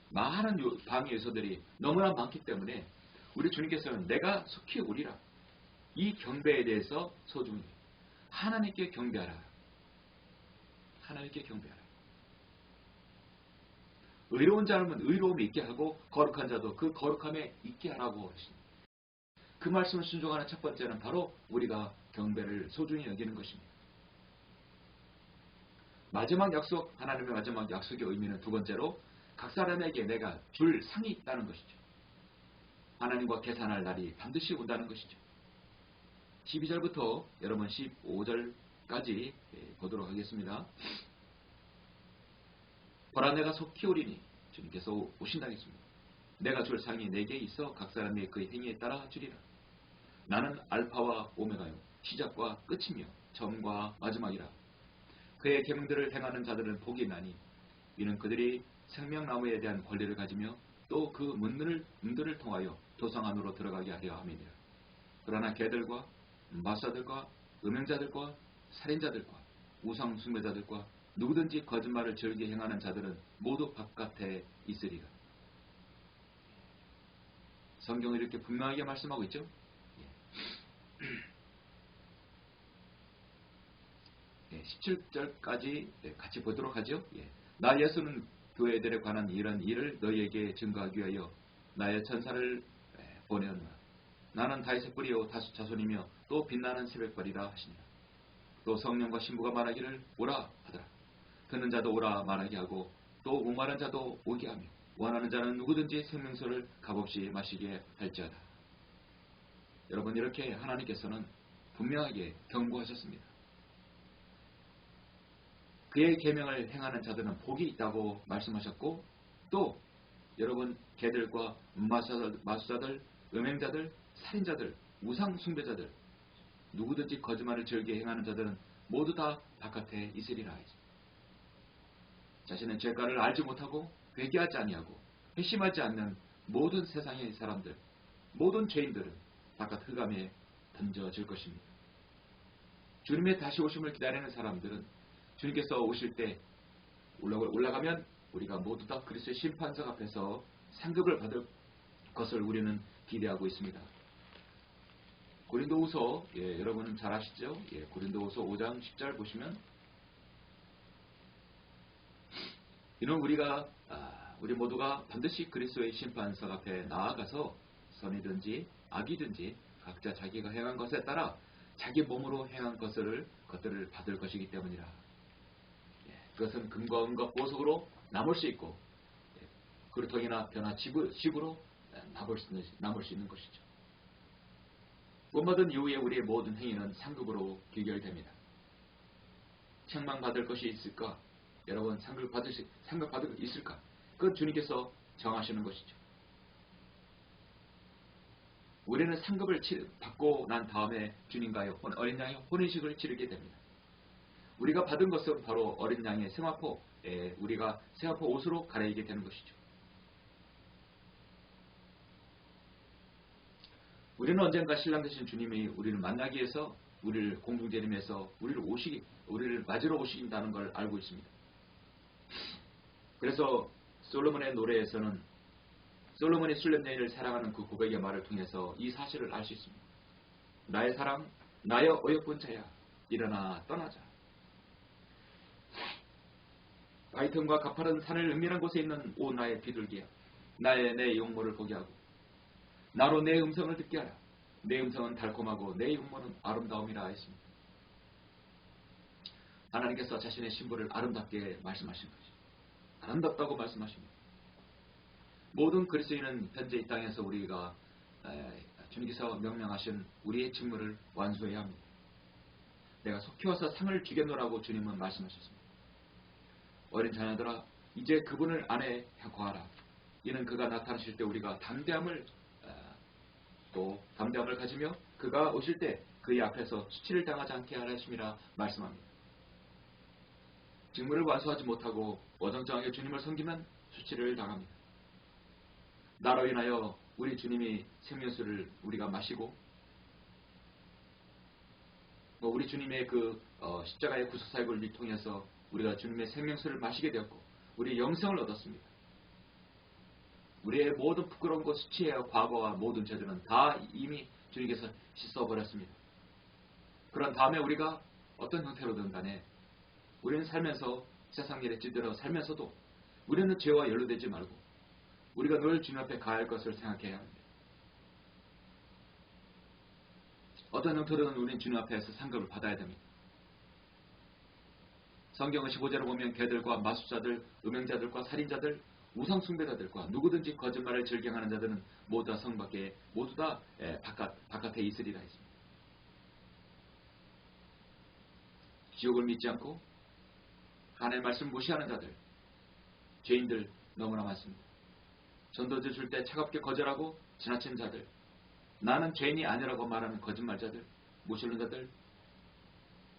많은 방해 요소들이 너무나 많기 때문에 우리 주님께서는 내가 속히 오리라. 이 경배에 대해서 소중히 하나님께 경배하라. 하나님께 경배하라. 의로운 자는 의로움이 있게 하고 거룩한 자도 그 거룩함에 있게 하라고 하십니다. 그 말씀을 순종하는 첫 번째는 바로 우리가 경배를 소중히 여기는 것입니다. 마지막 약속, 하나님의 마지막 약속의 의미는 두 번째로 각 사람에게 내가 줄 상이 있다는 것이죠. 하나님과 계산할 날이 반드시 온다는 것이죠. 12절부터 여러분 15절까지 보도록 하겠습니다. 보라 내가 속히 오리니 주님께서 오신다 했습니다. 내가 줄 상이 내게 있어 각 사람의 그 행위에 따라 주리라. 나는 알파와 오메가요 시작과 끝이며 처음과 마지막이라. 그의 계명들을 행하는 자들은 복이 나니 이는 그들이 생명나무에 대한 권리를 가지며 또 그 문들을 통하여 도성 안으로 들어가게 하려 함이니라. 그러나 개들과 마사들과 음행자들과 살인자들과 우상 숭배자들과 누구든지 거짓말을 즐겨 행하는 자들은 모두 바깥에 있으리라. 성경은 이렇게 분명하게 말씀하고 있죠. 17절까지 같이 보도록 하죠. 나 예수는 교회들에 관한 이런 일을 너희에게 증거하기 위하여 나의 천사를 보내었노라. 나는 다윗의 뿌리요 다수 자손이며 또 빛나는 새벽별이라 하시니라. 또 성령과 신부가 말하기를 오라 하더라. 듣는 자도 오라 말하게 하고 또 목마른 자도 오게 하며 원하는 자는 누구든지 생명수를 값없이 마시게 할지어다. 여러분 이렇게 하나님께서는 분명하게 경고하셨습니다. 그의 계명을 행하는 자들은 복이 있다고 말씀하셨고 또 여러분 개들과 마수자들, 음행자들, 살인자들, 우상 숭배자들 누구든지 거짓말을 즐겨 행하는 자들은 모두 다 바깥에 있으리라. 자신의 죄가를 알지 못하고 회개하지 아니하고 회심하지 않는 모든 세상의 사람들, 모든 죄인들은 바깥 흑암에 던져질 것입니다. 주님의 다시 오심을 기다리는 사람들은 주님께서 오실 때 올라가면 우리가 모두 다 그리스도의 심판석 앞에서 상급을 받을 것을 우리는 기대하고 있습니다. 고린도후서 여러분은 잘 아시죠? 고린도후서 5장 10절 보시면 이는 우리가 우리 모두가 반드시 그리스도의 심판석 앞에 나아가서 선이든지 악이든지 각자 자기가 행한 것에 따라 자기 몸으로 행한 것들을 받을 것이기 때문이라. 그것은 금과 은과 보석으로 남을 수 있고 그루터기나 변화 집으로 남을 수 있는 것이죠. 구원받은 이후에 우리의 모든 행위는 상급으로 귀결됩니다. 책망받을 것이 있을까? 여러분 상급받을 있을까? 그건 주님께서 정하시는 것이죠. 우리는 상급을 받고 난 다음에 주님과의 어린 양의 혼인식을 치르게 됩니다. 우리가 받은 것은 바로 어린 양의 세마포, 우리가 세마포 옷으로 갈아입게 되는 것이죠. 우리는 언젠가 신랑 되신 주님이 우리를 만나기 위해서 우리를 공중재림해서 우리를 맞으러 오신다는 걸 알고 있습니다. 그래서 솔로몬의 노래에서는 솔로몬이 술렘 여인을 사랑하는 그 고백의 말을 통해서 이 사실을 알 수 있습니다. 나의 사랑, 나의 어여쁜 자야, 일어나 떠나자. 바이튼과 가파른 산을 은밀한 곳에 있는 오 나의 비둘기야, 내 용모를 보게 하고 나로 내 음성을 듣게 하라. 내 음성은 달콤하고 내 용모는 아름다움이라 했습니다. 하나님께서 자신의 신부를 아름답게 말씀하신 것이죠. 아름답다고 말씀하십니다. 모든 그리스도인은 현재 이 땅에서 우리가 주님께서 명령하신 우리의 직무를 완수해야 합니다. 내가 속히 와서 상을 주겠노라고 주님은 말씀하셨습니다. 어린 자녀들아, 이제 그분을 안에 거하라. 이는 그가 나타나실 때 우리가 담대함을 가지며 그가 오실 때 그의 앞에서 수치를 당하지 않게 하라 하심이라 말씀합니다. 직무를 완수하지 못하고 어정쩡하게 주님을 섬기면 수치를 당합니다. 나로 인하여 우리 주님이 생명수를 우리가 마시고 우리 주님의 그 십자가의 구속사역을 통해서 우리가 주님의 생명수를 마시게 되었고 우리 영생을 얻었습니다. 우리의 모든 부끄러운 것, 수치와 과거와 모든 죄들은 다 이미 주님께서 씻어버렸습니다. 그런 다음에 우리가 어떤 형태로든 간에 우리는 살면서 세상 일에 찌들어 살면서도 우리는 죄와 연루되지 말고 우리가 늘 주님 앞에 가야 할 것을 생각해야 합니다. 어떤 형태로든 우리는 주님 앞에서 상급을 받아야 됩니다. 성경은 15절을 보면 개들과 마술사들, 음행자들과 살인자들, 우상숭배자들과 누구든지 거짓말을 즐겨하는 자들은 모두 다 성 밖에 모두 다 바깥에 있으리라 했습니다. 지옥을 믿지 않고 하나님의 말씀 무시하는 자들, 죄인들 너무나 많습니다. 전도지 줄 때 차갑게 거절하고 지나친 자들, 나는 죄인이 아니라고 말하는 거짓말자들, 모시는 자들,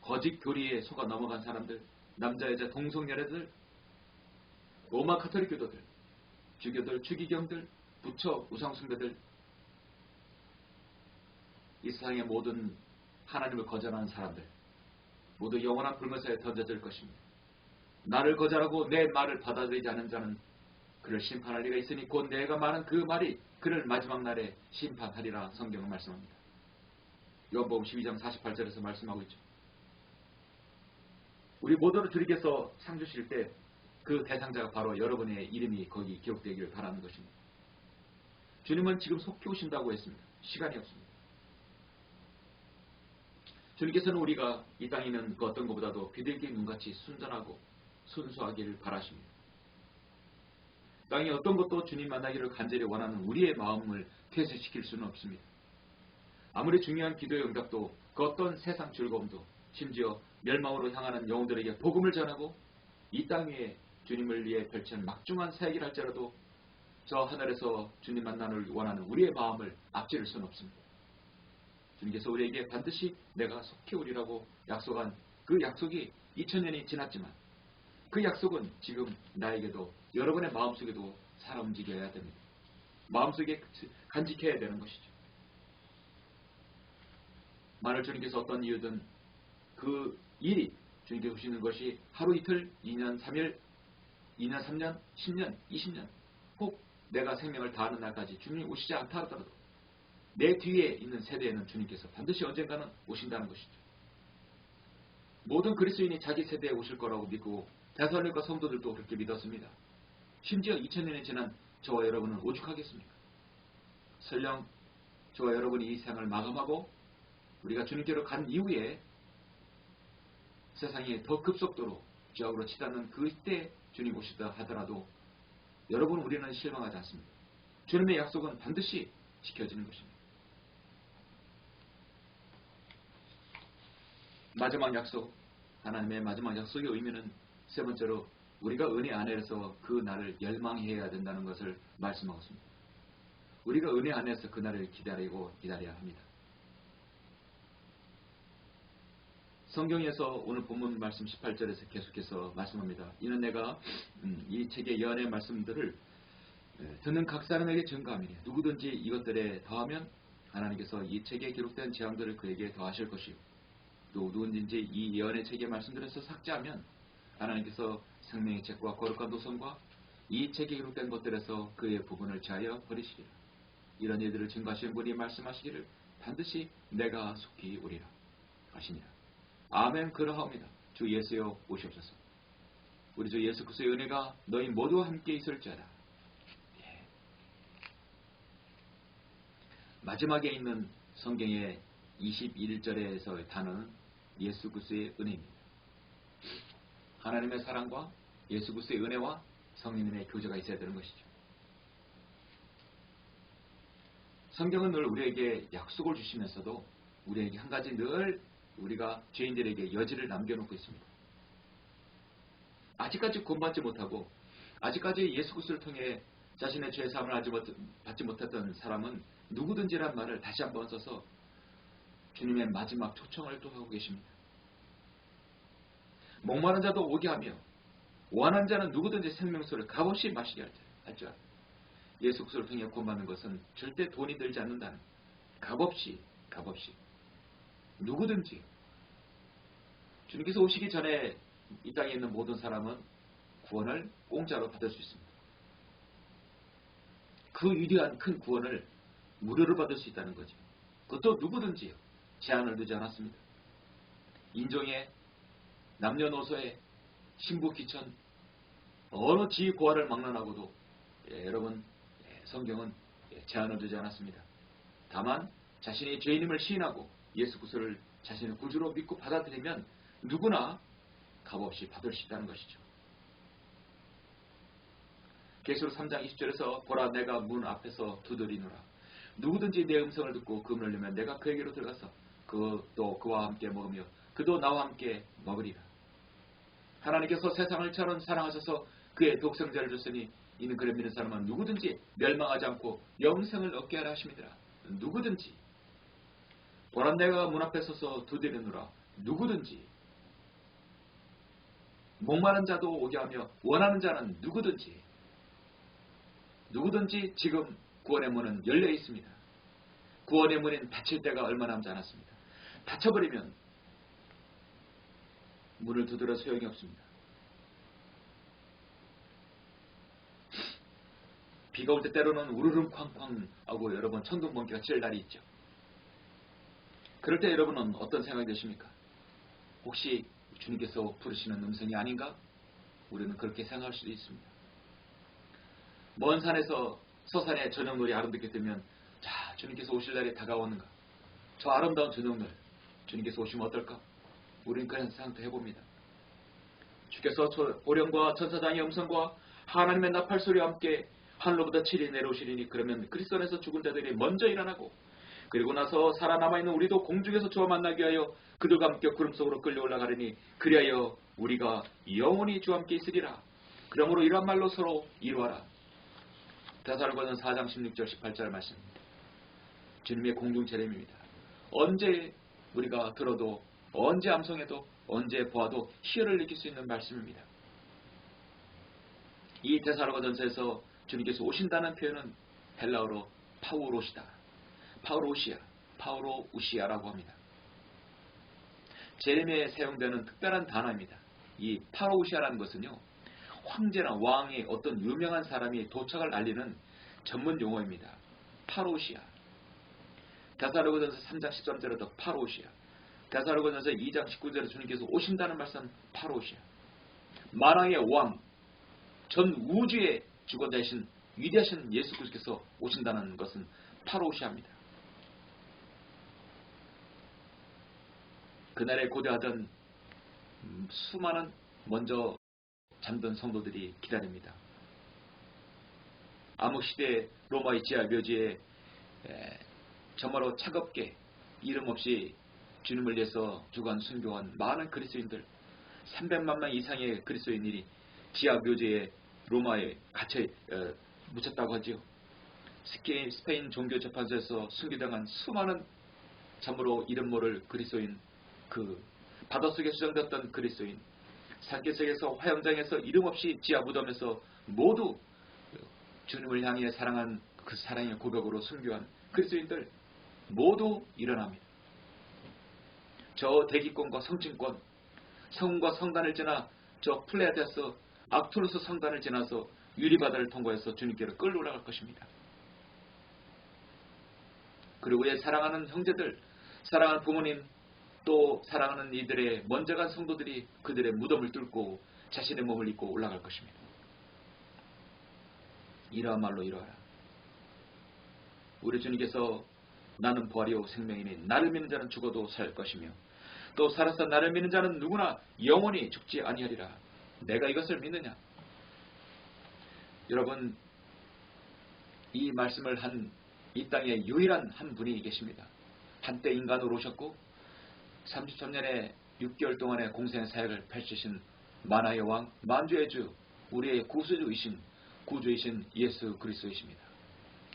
거짓 교리에 속아 넘어간 사람들, 남자 여자 동성연애들, 로마 카톨릭 교도들, 주교들, 추기경들, 부처 우상숭배들, 이 세상의 모든 하나님을 거절하는 사람들 모두 영원한 불못에 던져질 것입니다. 나를 거절하고 내 말을 받아들이지 않는 자는 그를 심판할 리가 있으니 곧 내가 말한 그 말이 그를 마지막 날에 심판하리라 성경은 말씀합니다. 요한복음 12장 48절에서 말씀하고 있죠. 우리 모두를 주님께서 상 주실 때 그 대상자가 바로 여러분의 이름이 거기 기록되기를 바라는 것입니다. 주님은 지금 속히 오신다고 했습니다. 시간이 없습니다. 주님께서는 우리가 이 땅에 있는 그 어떤 것보다도 비둘기 눈같이 순전하고 순수하기를 바라십니다. 땅에 어떤 것도 주님 만나기를 간절히 원하는 우리의 마음을 퇴색시킬 수는 없습니다. 아무리 중요한 기도의 응답도 그 어떤 세상 즐거움도 심지어 멸망으로 향하는 영혼들에게 복음을 전하고 이 땅 위에 주님을 위해 펼친 막중한 사역이라 할지라도 저 하늘에서 주님 만나를 원하는 우리의 마음을 앞지를 수는 없습니다. 주님께서 우리에게 반드시 내가 속히 오리라고 약속한 그 약속이 2000년이 지났지만 그 약속은 지금 나에게도 여러분의 마음속에도 살아 움직여야 됩니다. 마음속에 간직해야 되는 것이죠. 만일 주님께서 어떤 이유든 그 일이 주님께서 오시는 것이 하루 이틀, 2년, 3일, 2년, 3년, 10년, 20년 혹 내가 생명을 다하는 날까지 주님이 오시지 않다 하더라도 내 뒤에 있는 세대에는 주님께서 반드시 언젠가는 오신다는 것이죠. 모든 그리스도인이 자기 세대에 오실 거라고 믿고 데살로니가 성도들도 그렇게 믿었습니다. 심지어 2000년이 지난 저와 여러분은 오죽하겠습니까? 설령 저와 여러분이 이 생을 마감하고 우리가 주님께로 간 이후에 세상이 더 급속도로 죄악으로 치닫는 그때 주님 오시다 하더라도 여러분 우리는 실망하지 않습니다. 주님의 약속은 반드시 지켜지는 것입니다. 마지막 약속, 하나님의 마지막 약속의 의미는 세 번째로 우리가 은혜 안에서 그 날을 열망해야 된다는 것을 말씀하고 있습니다. 우리가 은혜 안에서 그 날을 기다려야 합니다. 성경에서 오늘 본문 말씀 18절에서 계속해서 말씀합니다. 이는 내가 이 책의 예언의 말씀들을 듣는 각 사람에게 증거하미니 누구든지 이것들에 더하면 하나님께서 이 책에 기록된 재앙들을 그에게 더하실 것이요 또 누구든지 이 예언의 책의 말씀들에서 삭제하면 하나님께서 생명의 책과 거룩한 도성과 이 책에 기록된 것들에서 그의 부분을 제하여 버리시리라. 이런 일들을 증거하시는 분이 말씀하시기를 반드시 내가 속히 오리라 하시니라. 아멘. 그러하옵니다. 주 예수여 오시옵소서. 우리 주 예수 그리스도의 은혜가 너희 모두와 함께 있을지어다. 예. 마지막에 있는 성경의 21절에서의 단어는 예수 그리스도의 은혜입니다. 하나님의 사랑과 예수 그리스도의 은혜와 성령님의 교제가 있어야 되는 것이죠. 성경은 늘 우리에게 약속을 주시면서도 우리에게 한 가지 늘 우리가 죄인들에게 여지를 남겨놓고 있습니다. 아직까지 구원받지 못하고 아직까지 예수 그리스도를 통해 자신의 죄 사함을 받지 못했던 사람은 누구든지란 말을 다시 한번 써서 주님의 마지막 초청을 또 하고 계십니다. 목마른 자도 오게 하며 원하는 자는 누구든지 생명수를 값없이 마시게 할 줄 알아요. 예수 그리스도를 통해 구원받는 것은 절대 돈이 들지 않는다는 값없이 누구든지 주님께서 오시기 전에 이 땅에 있는 모든 사람은 구원을 공짜로 받을 수 있습니다. 그 위대한 큰 구원을 무료로 받을 수 있다는 거죠. 그것도 누구든지요. 제한을 두지 않았습니다. 인종에 남녀노소에 신부 귀천 어느 지고하를 막론하고도 여러분 성경은 제한을 두지 않았습니다. 다만 자신이 죄인임을 시인하고 예수 그리스도를 자신의 구주로 믿고 받아들이면 누구나 값없이 받을 수 있다는 것이죠. 계시록 3장 20절에서 보라 내가 문 앞에서 두드리노라. 누구든지 내 음성을 듣고 그 문을 열면 내가 그에게로 들어가서 또 그와 함께 먹으며 그도 나와 함께 먹으리라. 하나님께서 세상을 처럼 사랑하셔서 그의 독생자를 줬으니 이는 그를 믿는 사람은 누구든지 멸망하지 않고 영생을 얻게 하라 하심이더라. 누구든지 보라 내가 문 앞에 서서 두드리노라. 누구든지 목마른 자도 오게 하며 원하는 자는 누구든지 지금 구원의 문은 열려 있습니다. 구원의 문은 닫힐 때가 얼마 남지 않았습니다. 닫혀버리면 문을 두드려 소용이 없습니다. 비가 올 때 때로는 우르릉 쾅쾅 하고 여러분 천둥 번개가 칠 날이 있죠. 그럴 때 여러분은 어떤 생각이 드십니까? 혹시 주님께서 부르시는 음성이 아닌가? 우리는 그렇게 생각할 수도 있습니다. 먼 산에서 서산의 저녁놀이 아름답게 뜨면 자 주님께서 오실 날이 다가오는가? 저 아름다운 저녁놀 주님께서 오시면 어떨까? 우리는 그런 생각도 해봅니다. 주께서 오령과 천사장의 음성과 하나님의 나팔소리와 함께 하늘로부터 칠이 내려오시리니 그러면 그리스도 안에서 죽은 자들이 먼저 일어나고 그리고 나서 살아남아있는 우리도 공중에서 주와 만나게 하여 그들과 함께 구름 속으로 끌려 올라가리니 그리하여 우리가 영원히 주와 함께 있으리라. 그러므로 이러한 말로 서로 이루어라. 데살로니가서 4장 16절 18절 말씀입니다. 주님의 공중 재림입니다. 언제 우리가 들어도 언제 암송해도 언제 보아도 희열을 느낄 수 있는 말씀입니다. 이 데살로니가전서에서 주님께서 오신다는 표현은 헬라어로 파우로시다. 파우로우시아라고 합니다. 제레미야에 사용되는 특별한 단어입니다. 이 파우로우시아라는 것은요. 황제나 왕의 어떤 유명한 사람이 도착을 알리는 전문 용어입니다. 파우로우시아. 데살로니가전서 3장 13절에도 파우로우시아. 데살로니가전서 2장 19절에 주님께서 오신다는 말씀 파우로우시아. 만왕의 왕, 전 우주의 주권자이신 위대하신 예수 그리스도께서 오신다는 것은 파로우시합니다. 그날에 고대하던 수많은 먼저 잠든 성도들이 기다립니다. 암흑시대 로마의 지하 묘지에 정말로 차갑게 이름 없이 주님을 위해서 주관 순교한 많은 그리스도인들 300만 명 이상의 그리스도인들이 지하 묘지에 로마에 갇혀 묻혔다고 하지요. 스페인 종교 재판소에서 순교당한 수많은 참으로 이름 모를 그리스도인, 그 바닷속에 수정됐던 그리스도인, 산기슭에서 화영장에서 이름 없이 지하 무덤에서 모두 주님을 향해 사랑한 그 사랑의 고백으로 순교한 그리스도인들 모두 일어납니다. 저 대기권과 성층권, 성과 성단을 지나 저 플레아데스 악투르스 성단을 지나서 유리바다를 통과해서 주님께로 끌고 올라갈 것입니다. 그리고 우리의 사랑하는 형제들, 사랑하는 부모님, 또 사랑하는 이들의 먼저 간 성도들이 그들의 무덤을 뚫고 자신의 몸을 입고 올라갈 것입니다. 이러한 말로 이러하라. 우리 주님께서 나는 부활이요 생명이니 나를 믿는 자는 죽어도 살 것이며 또 살아서 나를 믿는 자는 누구나 영원히 죽지 아니하리라. 내가 이것을 믿느냐? 여러분, 이 말씀을 한 이 땅에 유일한 한 분이 계십니다. 한때 인간으로 오셨고 33년의 6개월 동안의 공생 사역을 펼치신 만화의 왕, 만주의 주, 우리의 구주이신 예수 그리스도이십니다.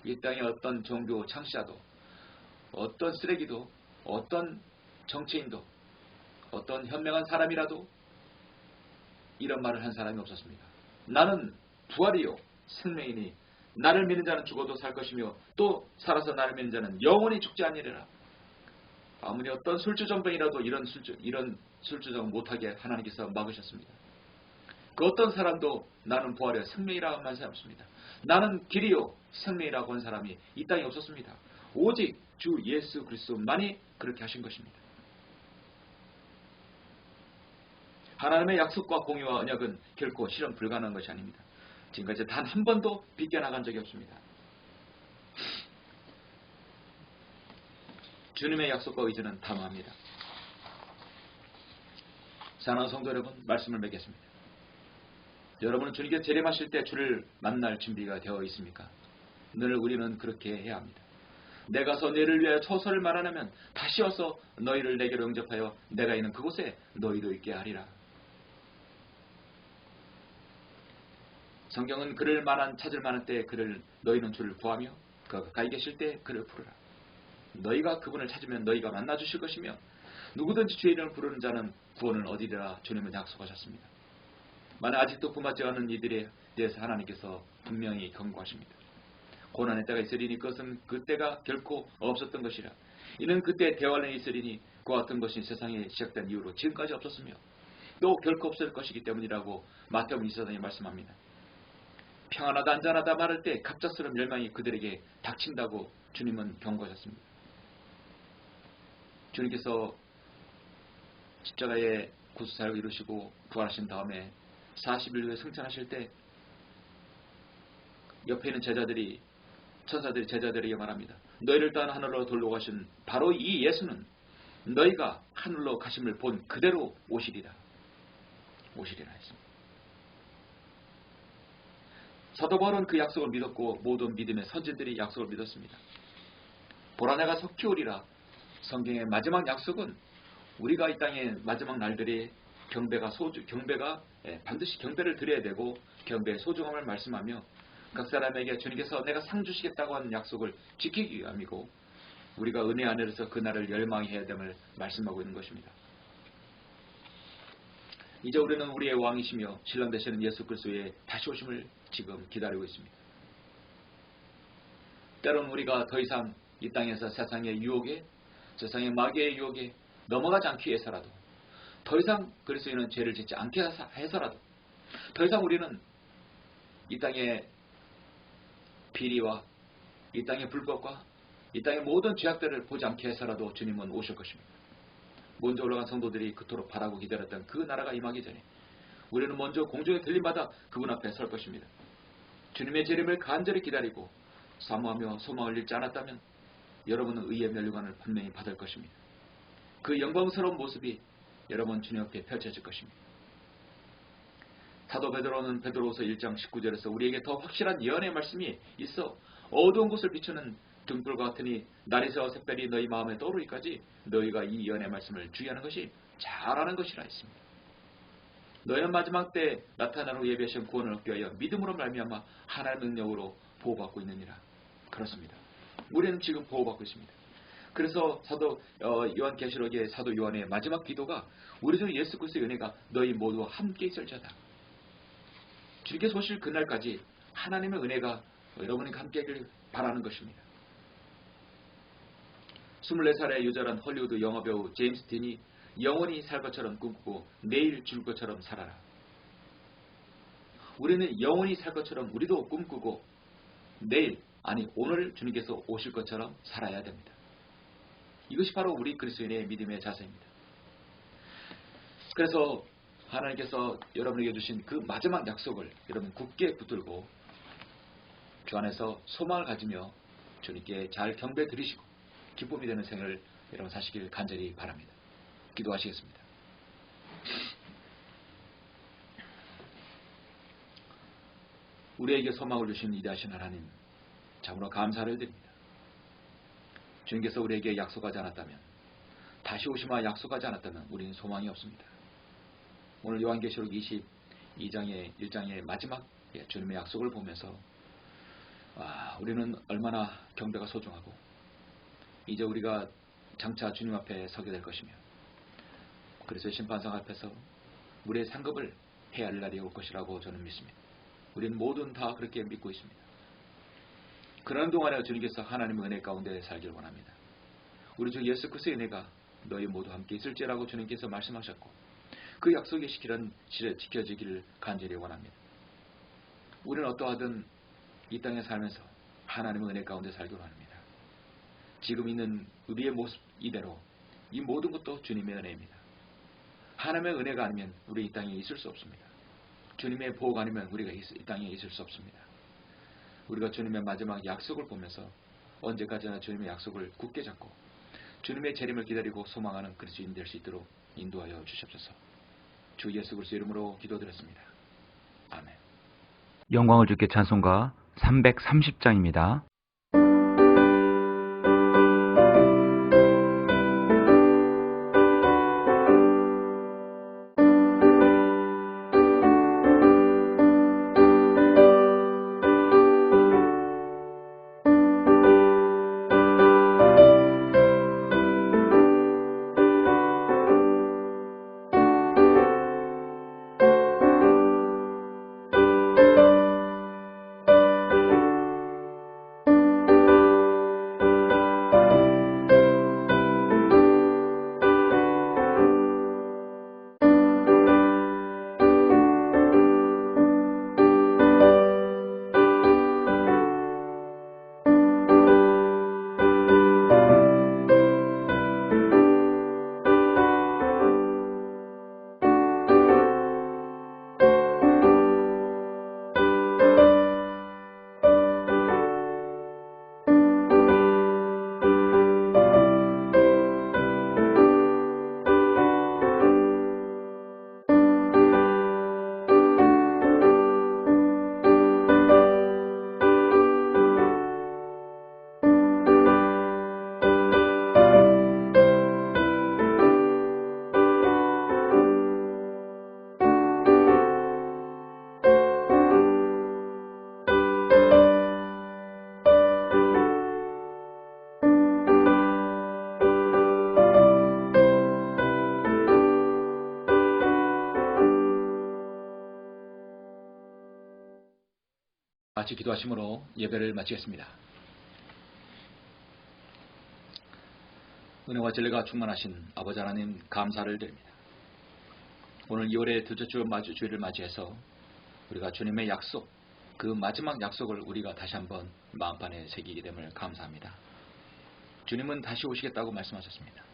이 땅에 어떤 종교 창시자도, 어떤 쓰레기도, 어떤 정치인도, 어떤 현명한 사람이라도 이런 말을 한 사람이 없었습니다. 나는 부활이요 생명이니 나를 믿는 자는 죽어도 살 것이며 또 살아서 나를 믿는 자는 영원히 죽지 아니하리라. 아무리 어떤 술주정뱅이라도 이런 술주정 못하게 하나님께서 막으셨습니다. 그 어떤 사람도 나는 부활이요 생명이라고 한 사람이 없습니다. 나는 길이요 생명이라고 한 사람이 이 땅에 없었습니다. 오직 주 예수 그리스도만이 그렇게 하신 것입니다. 하나님의 약속과 공의와 언약은 결코 실현 불가능한 것이 아닙니다. 지금까지 단 한 번도 빗겨나간 적이 없습니다. 주님의 약속과 의지는 담화합니다. 사랑하는 성도 여러분, 말씀을 맺겠습니다. 여러분은 주님께 재림하실 때 주를 만날 준비가 되어 있습니까? 늘 우리는 그렇게 해야 합니다. 내가서 너희를 위하여 처소를 마련하면 다시 와서 너희를 내게로 영접하여 내가 있는 그곳에 너희도 있게 하리라. 성경은 그를 만한 찾을 만한 때에 너희는 주를 구하며 그가 가까이 계실 때 그를 부르라. 너희가 그분을 찾으면 너희가 만나 주실 것이며 누구든지 주의 이름을 부르는 자는 구원을 얻으리라. 주님은 약속하셨습니다. 만약 아직도 구하지 않은 이들에 대해서 하나님께서 분명히 경고하십니다. 고난의 때가 있으리니 그것은 그때가 결코 없었던 것이라. 이는 그때 대환란이 있으리니 그와 같은 것이 세상에 시작된 이후로 지금까지 없었으며 또 결코 없을 것이기 때문이라고 마태복음 24장에 말씀합니다. 평안하다 안전하다 말할 때 갑작스러운 멸망이 그들에게 닥친다고 주님은 경고하셨습니다. 주님께서 십자가의 구속사역을 이루시고 부활하신 다음에 40일 후에 승천하실 때 옆에 있는 제자들이 천사들이 제자들에게 말합니다. 너희를 떠나 하늘로 돌로 가신 바로 이 예수는 너희가 하늘로 가심을 본 그대로 오시리라 했습니다. 사도 바울은 그 약속을 믿었고 모든 믿음의 선지들이 약속을 믿었습니다. 보라 내가 속히 오리라. 성경의 마지막 약속은 우리가 이 땅의 마지막 날들이 경배가 반드시 경배를 드려야 되고 경배의 소중함을 말씀하며 각 사람에게 주님께서 내가 상 주시겠다고 하는 약속을 지키기 위함이고 우리가 은혜 안에서 그 날을 열망해야 됨을 말씀하고 있는 것입니다. 이제 우리는 우리의 왕이시며 신랑 되시는 예수 그리스도의 다시 오심을 지금 기다리고 있습니다. 때로는 우리가 더 이상 이 땅에서 세상의 유혹에 세상의 마귀의 유혹에 넘어가지 않기 위해서라도 더 이상 그리스도인은 죄를 짓지 않게 해서라도 더 이상 우리는 이 땅의 비리와 이 땅의 불법과 이 땅의 모든 죄악들을 보지 않게 해서라도 주님은 오실 것입니다. 먼저 올라간 성도들이 그토록 바라고 기다렸던 그 나라가 임하기 전에 우리는 먼저 공중에 들림받아 그분 앞에 설 것입니다. 주님의 재림을 간절히 기다리고 사모하며 소망을 잃지 않았다면 여러분은 의의 면류관을 분명히 받을 것입니다. 그 영광스러운 모습이 여러분 주님 앞에 펼쳐질 것입니다. 사도 베드로는 베드로후서 1장 19절에서 우리에게 더 확실한 예언의 말씀이 있어 어두운 곳을 비추는 등불과 같으니 날이 새어 샛별이 너희 마음에 떠오르기까지 너희가 이 예언의 말씀을 주의하는 것이 잘하는 것이라 했습니다. 너희는 마지막 때 나타나는 예비하신 구원을 얻기 위하여 믿음으로 말미암아 하나님의 능력으로 보호받고 있느니라. 그렇습니다. 우리는 지금 보호받고 있습니다. 그래서 사도 요한계시록의 사도 요한의 마지막 기도가 우리 주 예수 그리스도의 은혜가 너희 모두와 함께 있을지어다. 주님께서 오실 그날까지 하나님의 은혜가 여러분과 함께 하길 바라는 것입니다. 24살의 유절한 헐리우드 영화배우 제임스 딘이 영원히 살 것처럼 꿈꾸고 내일 줄 것처럼 살아라. 우리는 영원히 살 것처럼 우리도 꿈꾸고 내일, 아니 오늘 주님께서 오실 것처럼 살아야 됩니다. 이것이 바로 우리 그리스도인의 믿음의 자세입니다. 그래서 하나님께서 여러분에게 주신 그 마지막 약속을 여러분 굳게 붙들고 주 안에서 소망을 가지며 주님께 잘 경배 드리시고 기쁨이 되는 생을 여러분 사시길 간절히 바랍니다. 기도하시겠습니다. 우리에게 소망을 주신 위대하신 하나님, 참으로 감사를 드립니다. 주님께서 우리에게 약속하지 않았다면, 다시 오시마 약속하지 않았다면 우리는 소망이 없습니다. 오늘 요한계시록 22장의 1장의 마지막 주님의 약속을 보면서 우리는 얼마나 경배가 소중하고 이제 우리가 장차 주님 앞에 서게 될 것이며 그래서 심판상 앞에서 우리의 상급을 해야 할 날이 올 것이라고 저는 믿습니다. 우리는 모든 다 그렇게 믿고 있습니다. 그러는 동안에 주님께서 하나님의 은혜 가운데 살길 원합니다. 우리 주 예수 그리스도의 은혜가 너희 모두 함께 있을지라고 주님께서 말씀하셨고 그 약속의 시기는 지켜지기를 간절히 원합니다. 우리는 어떠하든 이 땅에 살면서 하나님의 은혜 가운데 살길 원합니다. 지금 있는 우리의 모습 이대로 이 모든 것도 주님의 은혜입니다. 하나님의 은혜가 아니면 우리 이 땅에 있을 수 없습니다. 주님의 보호가 아니면 우리가 이 땅에 있을 수 없습니다. 우리가 주님의 마지막 약속을 보면서 언제까지나 주님의 약속을 굳게 잡고 주님의 재림을 기다리고 소망하는 그리스도인 될 수 있도록 인도하여 주시옵소서. 주 예수 그리스도 이름으로 기도드렸습니다. 아멘. 영광을 주께 찬송가 330장입니다. 같이 기도하심으로 예배를 마치겠습니다. 은혜와 진리가 충만하신 아버지 하나님 감사를 드립니다. 오늘 2월의 둘째 주일을 맞이해서 우리가 주님의 약속, 그 마지막 약속을 우리가 다시 한번 마음판에 새기게 됨을 감사합니다. 주님은 다시 오시겠다고 말씀하셨습니다.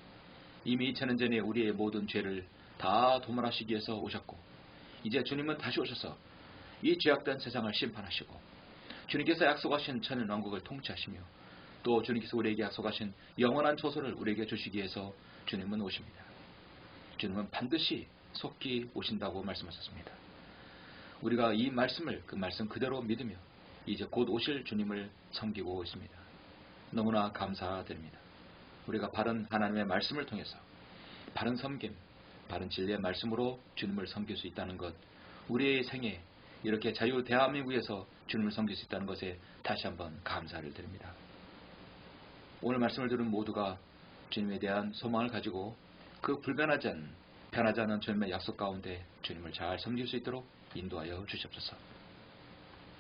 이미 2000년 전에 우리의 모든 죄를 다 도말하시기 위해서 오셨고 이제 주님은 다시 오셔서 이 죄악된 세상을 심판하시고 주님께서 약속하신 천년왕국을 통치하시며 또 주님께서 우리에게 약속하신 영원한 조소를 우리에게 주시기 위해서 주님은 오십니다. 주님은 반드시 속히 오신다고 말씀하셨습니다. 우리가 이 말씀을 그 말씀 그대로 믿으며 이제 곧 오실 주님을 섬기고 있습니다. 너무나 감사드립니다. 우리가 바른 하나님의 말씀을 통해서 바른 섬김, 바른 진리의 말씀으로 주님을 섬길 수 있다는 것, 우리의 생에 이렇게 자유 대한민국에서 주님을 섬길 수 있다는 것에 다시 한번 감사를 드립니다. 오늘 말씀을 들은 모두가 주님에 대한 소망을 가지고 그 변하지 않은 주님의 약속 가운데 주님을 잘 섬길 수 있도록 인도하여 주시옵소서.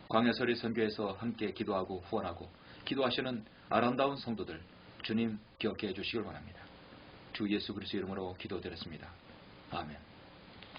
광야설의 선교에서 함께 기도하고 후원하고 기도하시는 아름다운 성도들 주님 기억해 주시길 바랍니다. 주 예수 그리스도 이름으로 기도드렸습니다. 아멘.